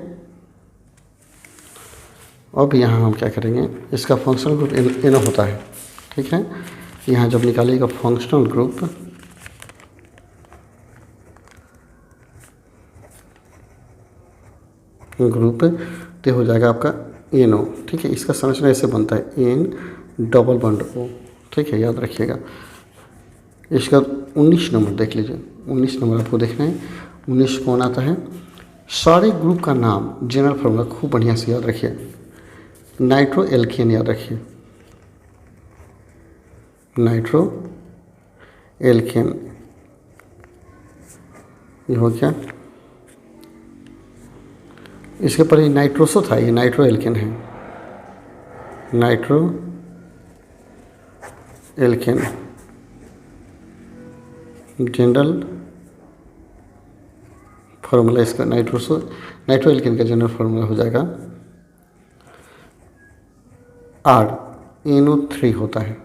अब यहाँ हम क्या करेंगे, इसका फंक्शनल ग्रुप NO होता है, ठीक है। यहाँ जब निकालिएगा फंक्शनल ग्रुप, तो हो जाएगा आपका NO, ठीक है। इसका संरचना ऐसे बनता है, N डबल बॉन्ड O, ठीक है, याद रखिएगा। इसका 19 नंबर देख लीजिए, 19 नंबर आपको देखना है। 19 कौन आता है? सारे ग्रुप का नाम जनरल फार्मूला खूब बढ़िया से याद रखिए। नाइट्रो एल्केन याद रखिए, नाइट्रो एल्केन, ये हो गया। इसके पर ये नाइट्रोसो था, ये नाइट्रो एल्केन है, नाइट्रो एल्केन जनरल फार्मूला इसका नाइट्रो एल्केन का जनरल फार्मूला हो जाएगा RnO3 होता है,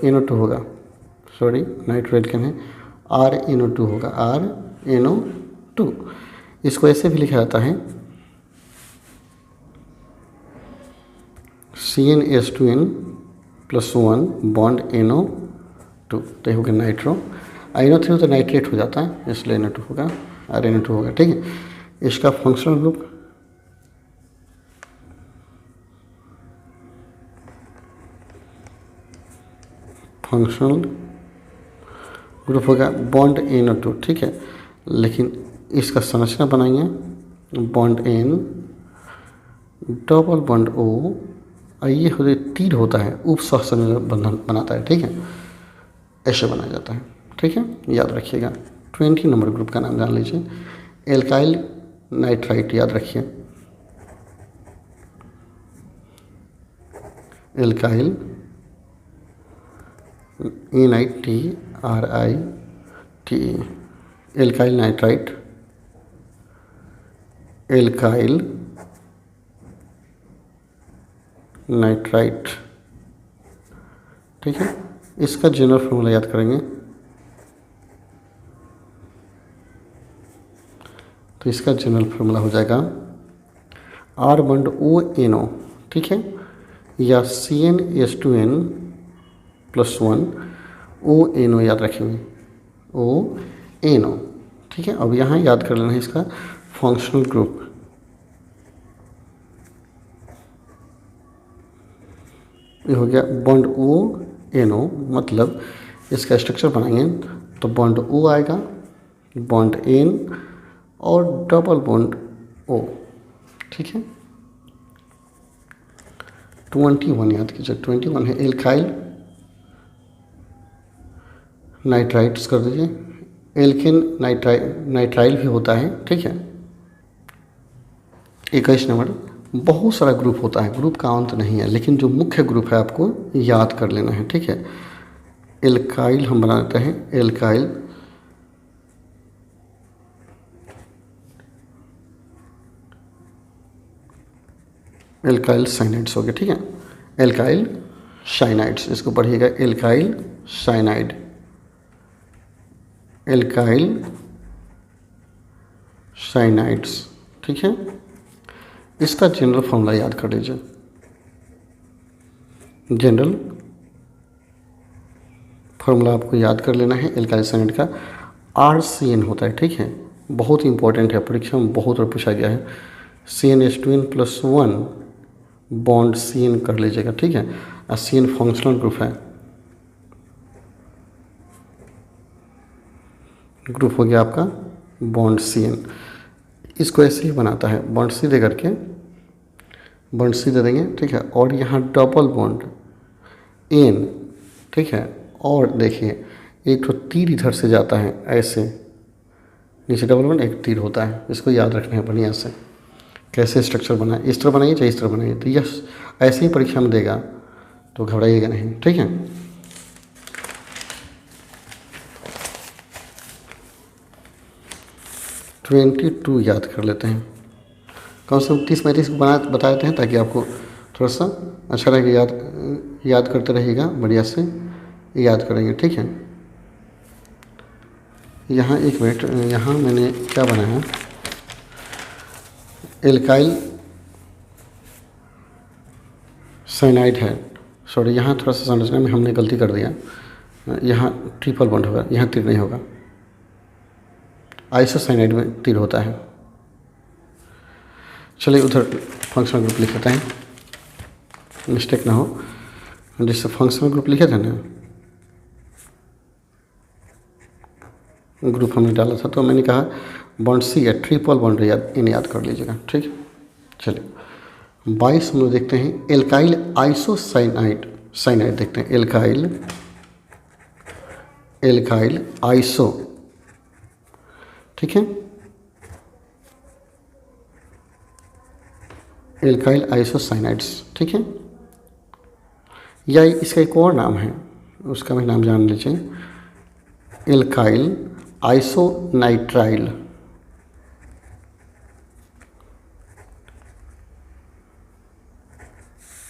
NO2 होगा, सॉरी नाइट्रो एल्केन है, RnO2 होगा, RnO2। इसको ऐसे भी लिखा जाता है CnH2n+1 बॉन्ड NO2, तो ये हो गया नाइट्रो। NO3 तो नाइट्रेट हो जाता है, इसलिए NO2 होगा, RnO2 होगा, ठीक है। इसका फंक्शनल ग्रुप होगा बॉन्ड NO2, ठीक है। लेकिन इसका संरचना बनाएंगे bond N, double bond O, ये होते तीर होता है, उप सहसंयोजक बंधन बनाता है, ठीक है, ऐसे बनाया जाता है, ठीक है, याद रखिएगा। 20 नंबर ग्रुप का नाम जान लीजिए, एल्काइल नाइट्राइट याद रखिए, alkyl NITRITE, alkyl nitrite, alkyl nitrite, ठीक है। इसका जनरल फार्मूला याद करेंगे, तो इसका जनरल फार्मूला हो जाएगा R बॉन्ड ONO, ठीक है, या CnH2n+1 ONO याद रखेंगे, ONO, ठीक है। अब यहाँ याद कर लेना है इसका फंक्शनल ग्रुप, ये हो गया बॉन्ड ONO, मतलब इसका स्ट्रक्चर बनाएंगे तो बॉन्ड O आएगा, बॉन्ड N और डबल बॉन्ड O, ठीक है। 21 याद कीजिए, 21 है एल्काइल नाइट्राइट्स कर दीजिए, एल्केन नाइट्राइल भी होता है, ठीक है। 21 नंबर, बहुत सारा ग्रुप होता है, ग्रुप का अंत नहीं है, लेकिन जो मुख्य ग्रुप है आपको याद कर लेना है, ठीक है। एल्काइल हम बना देते हैं, एल्काइल साइनाइड्स हो गया, ठीक है, एल्काइल साइनाइड्स, इसको पढ़िएगा एल्काइल साइनाइड, एल्काइल साइनाइड्स, ठीक है। इसका जनरल फॉर्मूला याद कर लीजिए, जनरल फार्मूला आपको याद कर लेना है एल्काइल साइनाइड का, RCN होता है, ठीक है, बहुत इंपॉर्टेंट है, परीक्षा में बहुत बार पूछा गया है। CnH2n+1 बॉन्ड CN कर लीजिएगा, ठीक है, और CN फंक्शनल ग्रुप है, ग्रुप हो गया आपका बॉन्ड CN। इसको ऐसे ही बनाता है, बॉन्ड C दे करके बॉन्ड C दे देंगे, ठीक है, और यहाँ डबल बॉन्ड N, ठीक है, और देखिए एक तो तीर इधर से जाता है ऐसे, नीचे डबल बॉन्ड एक तीर होता है, इसको याद रखना है बढ़िया से। कैसे स्ट्रक्चर बना है, इस तरह बनाइए चाहे इस तरह बनाइए, तो यह ऐसे ही परीक्षा में देगा, तो घबराइएगा नहीं, ठीक है। तो 22 याद कर लेते हैं, कम से कम 30-35 बता देते हैं, ताकि आपको थोड़ा सा अच्छा लगेगा, याद करते रहिएगा, बढ़िया से याद करेंगे, ठीक है। यहाँ एक मिनट, यहाँ मैंने क्या बनाया, एल्काइल साइनाइड है, सॉरी, यहाँ थोड़ा सा संरचना में हमने गलती कर दिया, यहाँ ट्रिपल बॉन्ड होगा, यहाँ तीर नहीं होगा, आइसोसाइनाइड में तीर होता है। चलिए उधर फंक्शनल ग्रुप लिख लेते हैं, मिस्टेक ना हो। जिससे फंक्शनल ग्रुप लिखे थे ना, ग्रुप हमने डाला था, तो मैंने कहा बॉन्ड सी है, ट्रिपल बॉन्ड याद कर लीजिएगा। ठीक है, चलिए 22 हम लोग देखते हैं एल्काइल आइसोसाइनाइड। साइनाइड देखते हैं, एल्काइल आइसो, ठीक है, एल्काइल आइसोसाइनाइड्स, ठीक है। या इसका एक और नाम है, उसका भी नाम जान लीजिए, एल्काइल आइसोनाइट्राइल।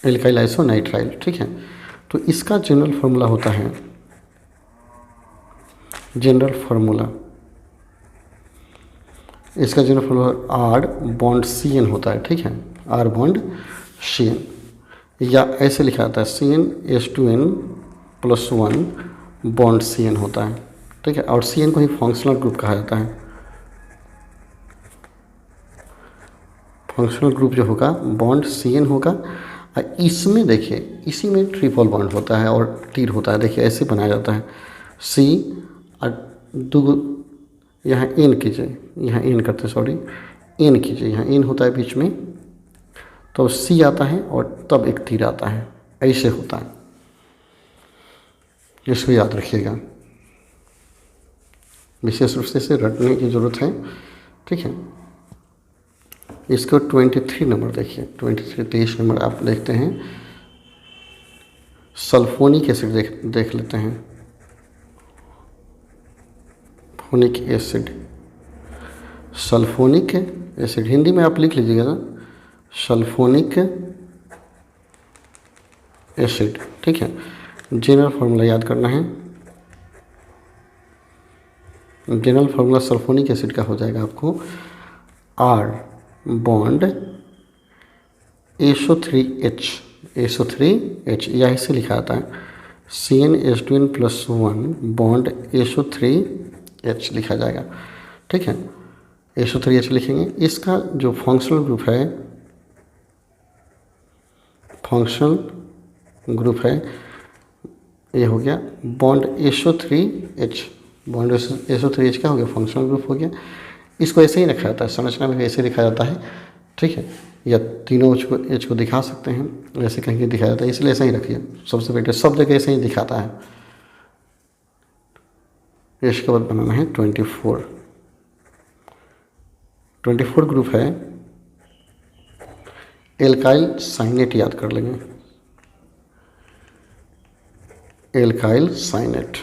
एल्काइल आइसोनाइट्राइल, ठीक है। तो इसका जनरल फार्मूला होता है, इसका general formula R bond C N होता है, ठीक है, आर बॉन्ड सी एन, या ऐसे लिखा जाता है CnH2n+1 बॉन्ड Cn होता है, ठीक है। और Cn को ही फंक्शनल ग्रुप कहा जाता है। फंक्शनल ग्रुप जो होगा बॉन्ड Cn होगा, और इसमें देखिए, इसी में ट्रिपल बॉन्ड होता है और तीर होता है, देखिए ऐसे बनाया जाता है C और दो, यहाँ एन कीजिए, यहाँ एन करते, सॉरी एन कीजिए, यहाँ एन होता है बीच में, तो C आता है और तब एक तीर आता है, ऐसे होता है, इसको याद रखिएगा, विशेष रूप से इसे रटने की ज़रूरत है, ठीक है। इसको 23 नंबर देखिए, 23 नंबर आप देखते हैं, सल्फोनिक एसिड देख लेते हैं, phonic acid, sulphonic acid, Hindi में आप लिख लीजिएगा ना, सल्फोनिक एसिड, ठीक है। जनरल फार्मूला याद करना है, जनरल फार्मूला सल्फोनिक एसिड का हो जाएगा आपको आर बॉन्ड SO3H, यही से लिखा जाता है CnH2n+1 बॉन्ड SO3H लिखा जाएगा, ठीक है, SO3H लिखेंगे। इसका जो फंक्शनल ग्रुप है, ये हो गया बॉन्ड SO3H, बॉन्ड SO3H का हो गया, फंक्शनल ग्रुप हो गया। इसको ऐसे ही रखा जाता है, संरचना में ऐसे लिखा जाता है, ठीक है, या तीनों एच को दिखा सकते हैं, वैसे कहीं के दिखाया जाता है, इसलिए ऐसा ही रखिए, सबसे बेटर सब जगह ऐसे ही दिखाता है। इसके बाद बनाना है 24 ग्रुप है, एल्काइल साइनेट याद कर लेंगे, एल्काइल साइनेट,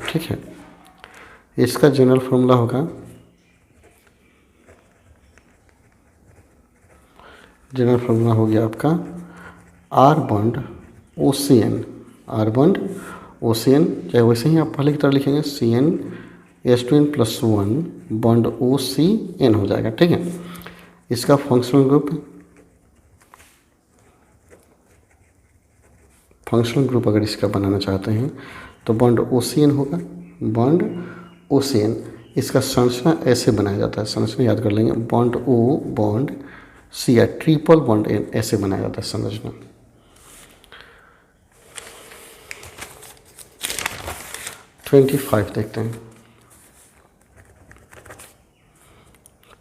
ठीक है। इसका जनरल फार्मूला होगा, जनरल फार्मूला हो गया आपका आर बॉन्ड OCN, चाहे वैसे ही आप पहले की तरह लिखेंगे CnH2n+1 बॉन्ड OCN हो जाएगा, ठीक है। इसका फंक्शनल ग्रुप अगर इसका बनाना चाहते हैं तो बॉन्ड OCN होगा, बॉन्ड OCN। इसका संरचना ऐसे बनाया जाता है, संरचना याद कर लेंगे, बॉन्ड O बॉन्ड C या ट्रिपल बॉन्ड N, ऐसे बनाया जाता है संरचना। ट्वेंटी 25 देखते हैं,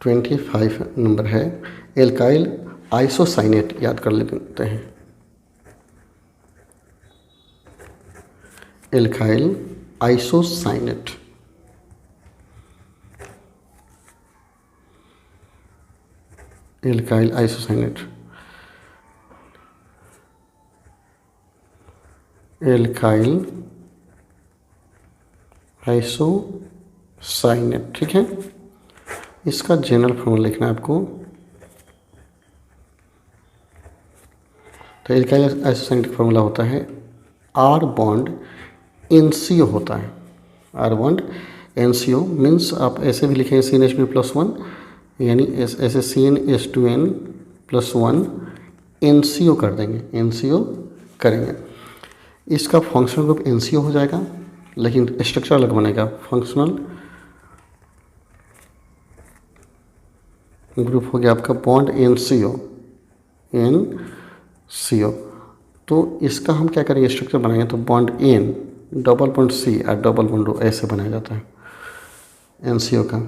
25 नंबर है एल्काइल आइसोसाइनेट, याद कर लेते हैं, alkyl isocyanate, alkyl isocyanate, alkyl isocyanate, ठीक है। इसका जनरल फार्मूला लिखना है आपको, तो एल्काइल आइसोसाइनेट का फार्मूला होता है आर बॉन्ड NCO होता है, आर बॉन्ड NCO मीन्स आप ऐसे भी लिखेंगे CnH2+1, यानी ऐसे CnH2n+1 NCO कर देंगे, NCO करेंगे। इसका फंक्शनल ग्रुप NCO हो जाएगा, लेकिन स्ट्रक्चर अलग बनेगा, फंक्शनल ग्रुप हो गया आपका बॉन्ड NCO, NCO। तो इसका हम क्या करेंगे, स्ट्रक्चर बनाएंगे तो bond N double bond C और डबल बॉन्ड O ऐसे बनाया जाता है NCO का।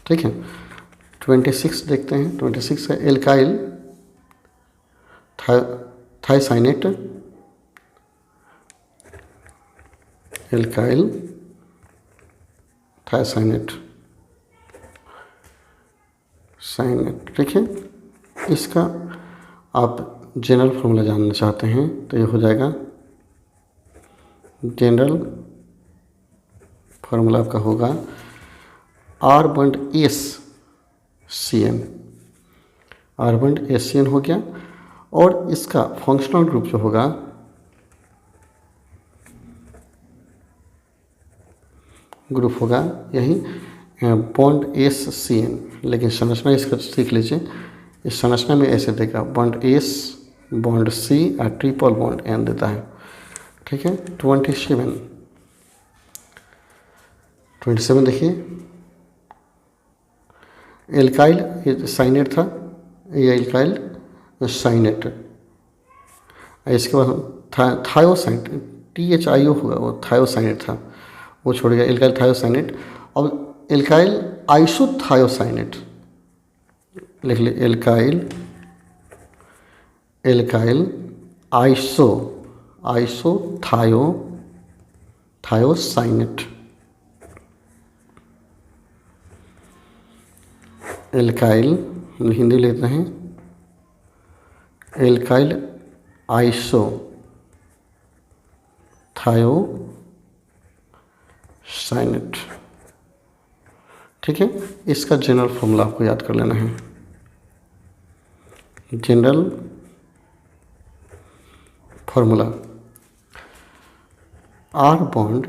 ठीक है, 26 देखते हैं। 26 है एल्काइल थायसाइनेट, एल्काइल थायसाइनेट साइनेट। ठीक है, इसका आप जनरल फॉर्मूला जानना चाहते हैं तो ये हो जाएगा, जनरल फार्मूला आपका होगा R bond SCN, R bond SCN हो गया। और इसका फंक्शनल ग्रुप जो होगा ग्रुप होगा यही बॉन्ड SCN, लेकिन संरचना इसका सीख लीजिए। इस संरचना में ऐसे देगा बॉन्ड S बॉन्ड C और ट्रिपल बॉन्ड N देता है। ठीक है, 27 देखिए, एल्काइल साइनेट था, ये एल्काइल साइनेट। इसके बाद थायोसाइनेट, THIO हुआ, वो थायोसाइनेट था, वो छोड़ गया, एल्काइल थायोसाइनेट। अब एल्काइल आइसोथायोसाइनेट लिख ली, एल्काइल थायोसाइनेट, एल्काइल हिंदी लेते हैं, एल्काइल आइसोथायोसाइनेट। ठीक है, इसका जनरल फॉर्मूला आपको याद कर लेना है। General formula R bond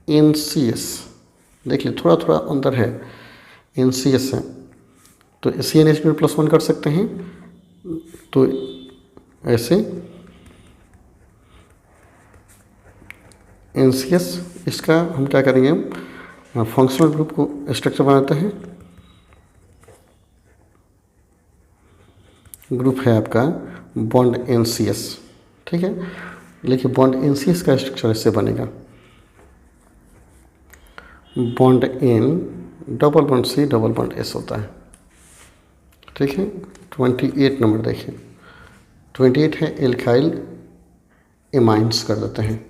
NCS, देखिए थोड़ा थोड़ा अंतर है, NCS है तो CnH+1 कर सकते हैं। तो ऐसे NCS, इसका हम क्या करेंगे, फंक्शनल ग्रुप को स्ट्रक्चर बनाते हैं। ग्रुप है आपका बॉन्ड NCS। ठीक है, देखिए बॉन्ड NCS का स्ट्रक्चर ऐसे बनेगा, bond N double bond C double bond S होता है। ठीक है, 28 नंबर देखिए, 28 है एल्काइल एमाइंस कर देते हैं।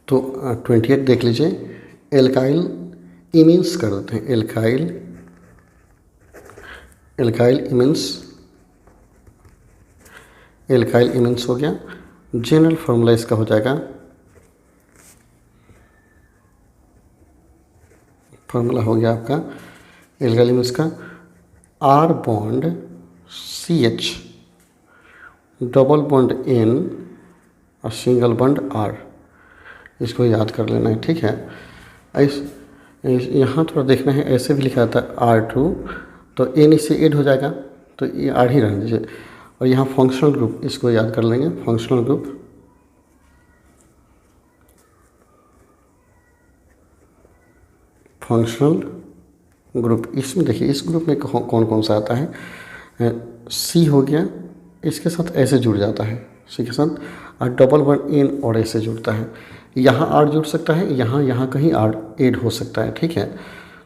तो 28 देख लीजिए, एल्काइल इमिन्स कर देते हैं, एल्काइल इमिन्स हो गया। जनरल फार्मूला इसका हो जाएगा, फार्मूला हो गया आपका एल्काइल इमिन्स का R bond CH double bond N और सिंगल बॉन्ड R, इसको याद कर लेना है। ठीक है, यहाँ थोड़ा देखना है, ऐसे भी लिखा था R2, तो N इससे ऐड हो जाएगा तो ये R ही रहने दीजिए। और यहाँ फंक्शनल ग्रुप, इसको याद कर लेंगे, फंक्शनल ग्रुप, इसमें देखिए इस ग्रुप में कौन कौन सा आता है, C हो गया, इसके साथ ऐसे जुड़ जाता है, C के साथ, और डबल बॉन्ड N और ऐसे जुड़ता है। यहाँ R जुड़ सकता है, यहाँ कहीं R ऐड हो सकता है। ठीक है,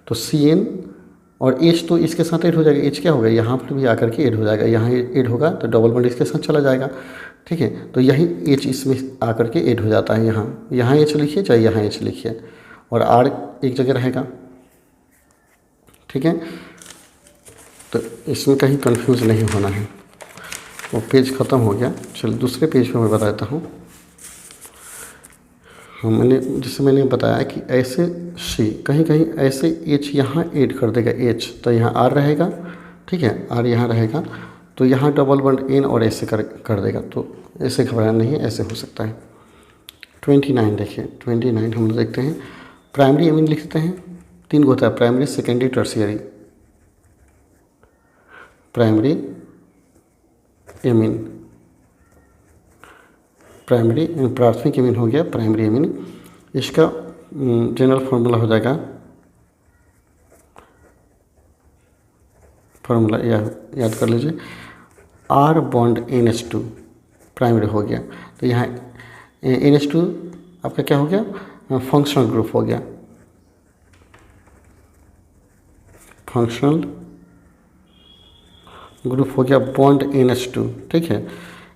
तो CN और H तो इसके साथ ऐड हो जाएगा, H क्या होगा, यहाँ पर भी आकर के ऐड हो जाएगा, यहाँ ऐड होगा तो डबल बॉन्ड इसके साथ चला जाएगा। ठीक है, तो यही H इसमें आकर के ऐड हो जाता है, यहाँ H लिखिए चाहे यहाँ H लिखिए, और R एक जगह रहेगा। ठीक है, तो इसमें कहीं कंफ्यूज नहीं होना है। वो पेज ख़त्म हो गया, चलिए दूसरे पेज पे मैं बताता हूँ। मैंने बताया कि ऐसे C कहीं कहीं ऐसे H यहाँ ऐड कर देगा, H तो यहाँ R रहेगा। ठीक है, R यहाँ रहेगा तो यहाँ डबल बॉन्ड N और ऐसे कर देगा, तो ऐसे घबराना नहीं है, ऐसे हो सकता है। 29 देखिए, 29 हम लोग देखते हैं, प्राइमरी एमीन लिखते हैं, 3 होता है, primary secondary tertiary. Primary amine, primary प्राथमिक एमीन हो गया प्राइमरी एमीन। इसका जनरल फार्मूला हो जाएगा, फार्मूला याद कर लीजिए, R बॉन्ड NH2 प्राइमरी हो गया। तो यहाँ NH2 आपका क्या हो गया, फंक्शनल ग्रुप हो गया, फंक्शनल ग्रुप हो गया बॉन्ड NH2। ठीक है,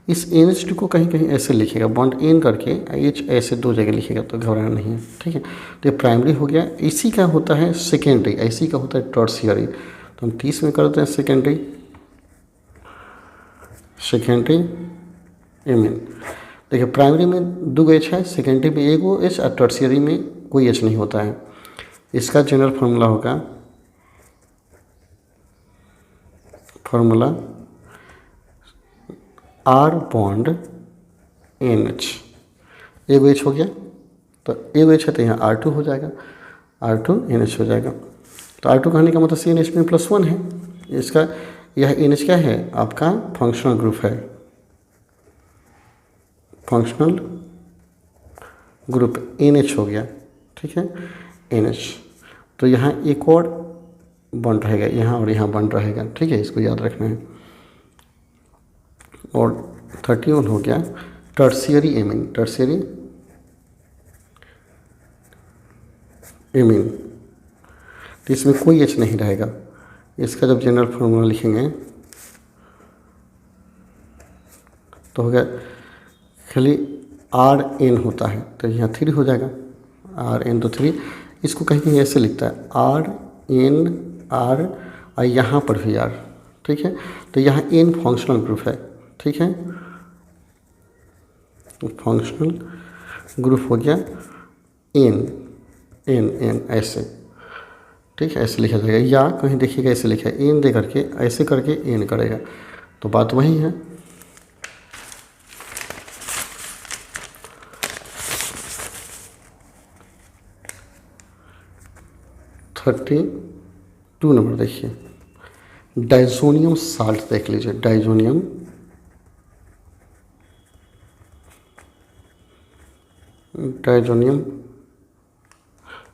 इस NH2 को कहीं कहीं ऐसे लिखेगा, बॉन्ड N करके H ऐसे दो जगह लिखेगा, तो घबराना नहीं है। ठीक है, तो ये प्राइमरी हो गया। इसी का होता है सेकेंडरी, इसी का होता है टर्शियरी। तो हम 30 में करते हैं सेकेंडरी, सेकेंडरी एमीन। देखिए प्राइमरी में 2 H है, सेकेंडरी में 1 H और टर्शियरी में कोई H नहीं होता है। इसका जनरल फार्मूला होगा, formula R bond NH, 1 H हो गया, तो 1 H है तो यहाँ R2 हो जाएगा, R2 NH हो जाएगा। तो R2 कहने का मतलब CNH में +1 है। इसका यह NH क्या है, आपका फंक्शनल ग्रुप है, फंक्शनल ग्रुप NH हो गया। ठीक है, NH। तो यहाँ एक और बॉन्ड रहेगा, यहाँ और यहाँ बॉन्ड रहेगा। ठीक है, इसको याद रखना है। और 31 हो गया टर्शियरी एमीन, टर्शियरी एमीन। तो इसमें कोई H नहीं रहेगा। इसका जब जनरल फार्मूला लिखेंगे तो हो गया, खाली RN होता है, तो यहाँ 3 हो जाएगा, RN तो 3। इसको कहीं कहीं ऐसे लिखता है RN R और यहाँ पर भी R। ठीक है, तो यहाँ N फंक्शनल ग्रुप है। ठीक है, फंक्शनल ग्रुप हो गया N ऐसे। ठीक है, ऐसे लिखा जाएगा, या कहीं देखिएगा ऐसे लिखा है N दे करके ऐसे करके N करेगा, तो बात वही है। थर्टी 2 नंबर देखिए, डाइजोनियम साल्ट देख लीजिए, डाइजोनियम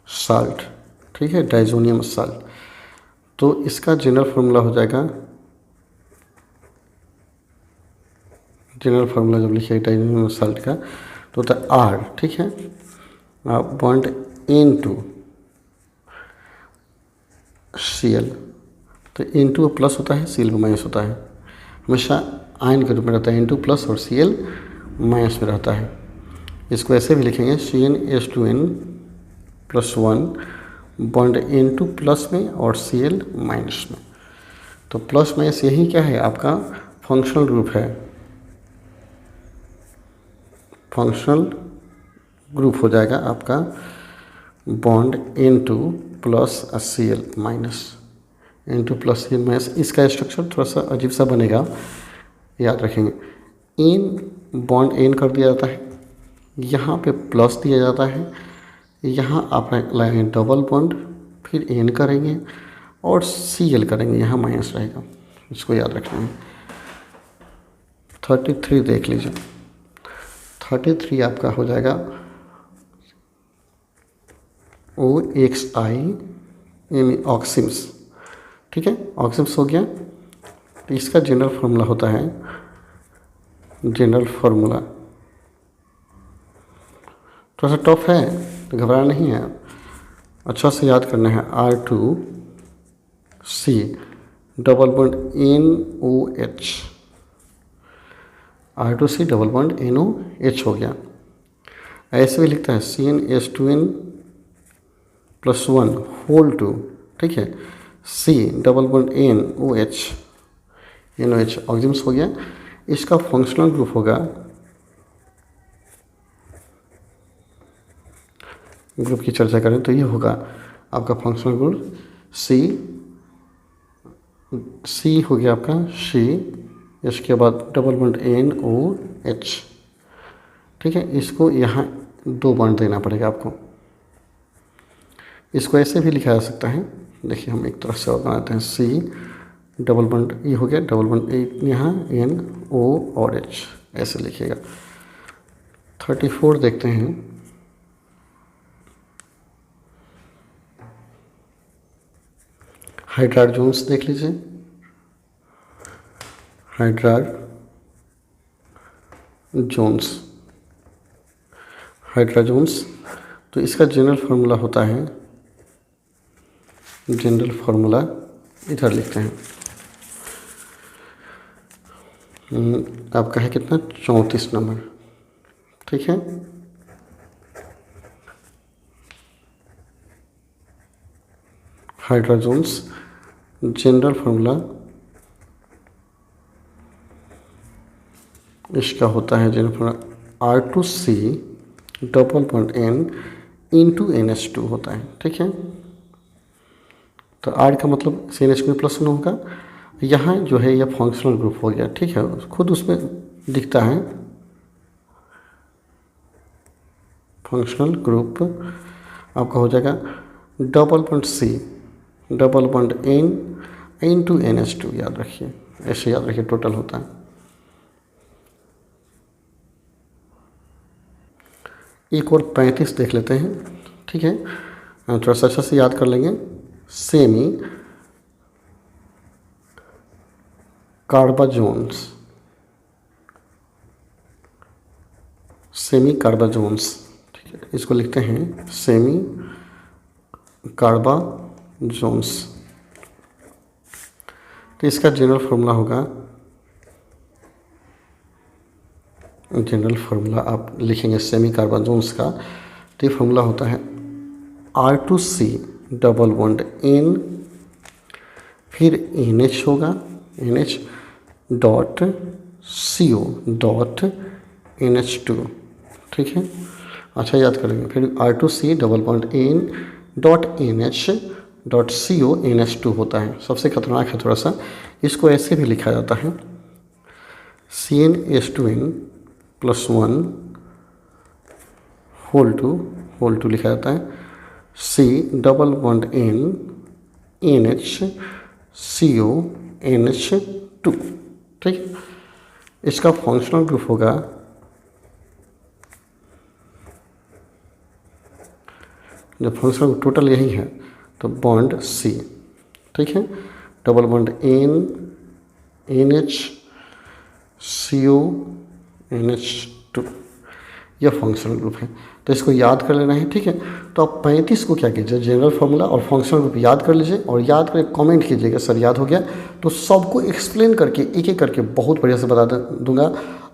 साल्ट। ठीक है, डाइजोनियम साल्ट। तो इसका जनरल फार्मूला हो जाएगा, जनरल फार्मूला जब लिखिएगा डाइजोनियम साल्ट का तो होता है R। ठीक है, बॉन्ड N2 Cl। तो N2 प्लस होता है, Cl माइनस होता है, हमेशा आयन के रूप में रहता है, N2 प्लस और Cl माइनस में रहता है। इसको ऐसे भी लिखेंगे CnH2n+1 बॉन्ड N2 प्लस में और Cl माइनस में। तो प्लस माइनस यही क्या है, आपका फंक्शनल ग्रुप है, फंक्शनल ग्रुप हो जाएगा आपका bond N2 plus Cl minus, N2 plus Cl minus. इसका स्ट्रक्चर थोड़ा सा अजीब सा बनेगा, याद रखेंगे। N बॉन्ड N कर दिया जाता है, यहाँ पे प्लस दिया जाता है, यहाँ आप लाएंगे डबल बॉन्ड, फिर N करेंगे और Cl करेंगे, यहाँ माइनस रहेगा, इसको याद रखना है। 33 देख लीजिए, 33 आपका हो जाएगा OXI ऑक्सिम्स। ठीक है, ऑक्सिम्स हो गया। तो इसका जनरल फार्मूला होता है, जनरल फार्मूला थोड़ा सा टफ है तो घबराना नहीं है, अच्छा से याद करना है। R2C double bond NOH, R2C double bond NOH हो गया। ऐसे भी लिखता है CnH2n+1 होल 2। ठीक है, C डबल बॉन्ड NOH ऑक्सिम्स हो गया। इसका फंक्शनल ग्रुप होगा, ग्रुप की चर्चा करें तो ये होगा आपका फंक्शनल ग्रुप C हो गया आपका C, इसके बाद डबल बॉन्ड NOH। ठीक है, इसको यहाँ 2 बॉन्ड देना पड़ेगा आपको। इसको ऐसे भी लिखा जा सकता है, देखिए हम एक तरफ से और बनाते हैं, C डबल बॉन्ड ये हो गया, डबल बॉन्ड यहाँ NO और H ऐसे लिखिएगा। 34 देखते हैं, हाइड्रोजन्स देख लीजिए, हाइड्रोजन्स तो इसका जनरल फार्मूला होता है, जनरल फार्मूला इधर लिखते हैं, आपका है कितना 34 नंबर, ठीक है। हाइड्रोजन्स जनरल फार्मूला इसका होता है general formula R2C double bond N into NH2 होता है, ठीक है। तो R का मतलब CNH में +1 होगा, यहाँ जो है यह फंक्शनल ग्रुप हो गया, ठीक है, खुद उसमें दिखता है फंक्शनल ग्रुप आपका हो जाएगा double bond C double bond N into NH2, याद रखिए, ऐसे याद रखिए टोटल होता है। एक और 35 देख लेते हैं, ठीक है, थोड़ा सा अच्छा से याद कर लेंगे। सेमी कार्बाजोन्स, ठीक है, इसको लिखते हैं सेमी कार्बाजोन्स। तो इसका जनरल फार्मूला होगा, जनरल फार्मूला आप लिखेंगे सेमी कार्बाजोन्स का, तो ये फार्मूला होता है R2C डबल बॉन्ड N, फिर NH होगा, NH dot CO dot NH2, ठीक है, अच्छा याद करेंगे। फिर R2C double bond N dot NH dot CO NH2 होता है। सबसे खतरनाक है थोड़ा सा, इसको ऐसे भी लिखा जाता है CnH2n +1 होल टू लिखा जाता है C double bond N NH CO NH2, ठीक। इसका फंक्शनल ग्रुप होगा जब फंक्शनल ग्रुप टोटल यही है तो बॉन्ड C, ठीक है, double bond N NH CO NH2, यह फंक्शनल ग्रुप है, तो इसको याद कर लेना है, ठीक है। तो आप 35 को क्या कीजिए, जनरल फार्मूला और फंक्शनल ग्रुप याद कर लीजिए, और याद करके कमेंट कीजिएगा सर याद हो गया, तो सबको एक्सप्लेन करके एक एक करके बहुत बढ़िया से बता दूंगा।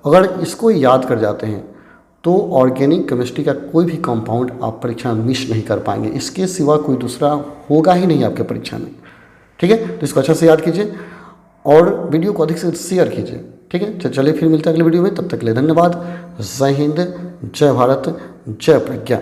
अगर इसको याद कर जाते हैं तो ऑर्गेनिक केमिस्ट्री का कोई भी कंपाउंड आप परीक्षा में मिस नहीं कर पाएंगे, इसके सिवा कोई दूसरा होगा ही नहीं आपके परीक्षा में, ठीक है। तो इसको अच्छा से याद कीजिए और वीडियो को अधिक से शेयर कीजिए, ठीक है। चलिए फिर मिलते हैं अगले वीडियो में, तब तक के लिए धन्यवाद। जय हिंद, जय भारत, जय प्रज्ञा।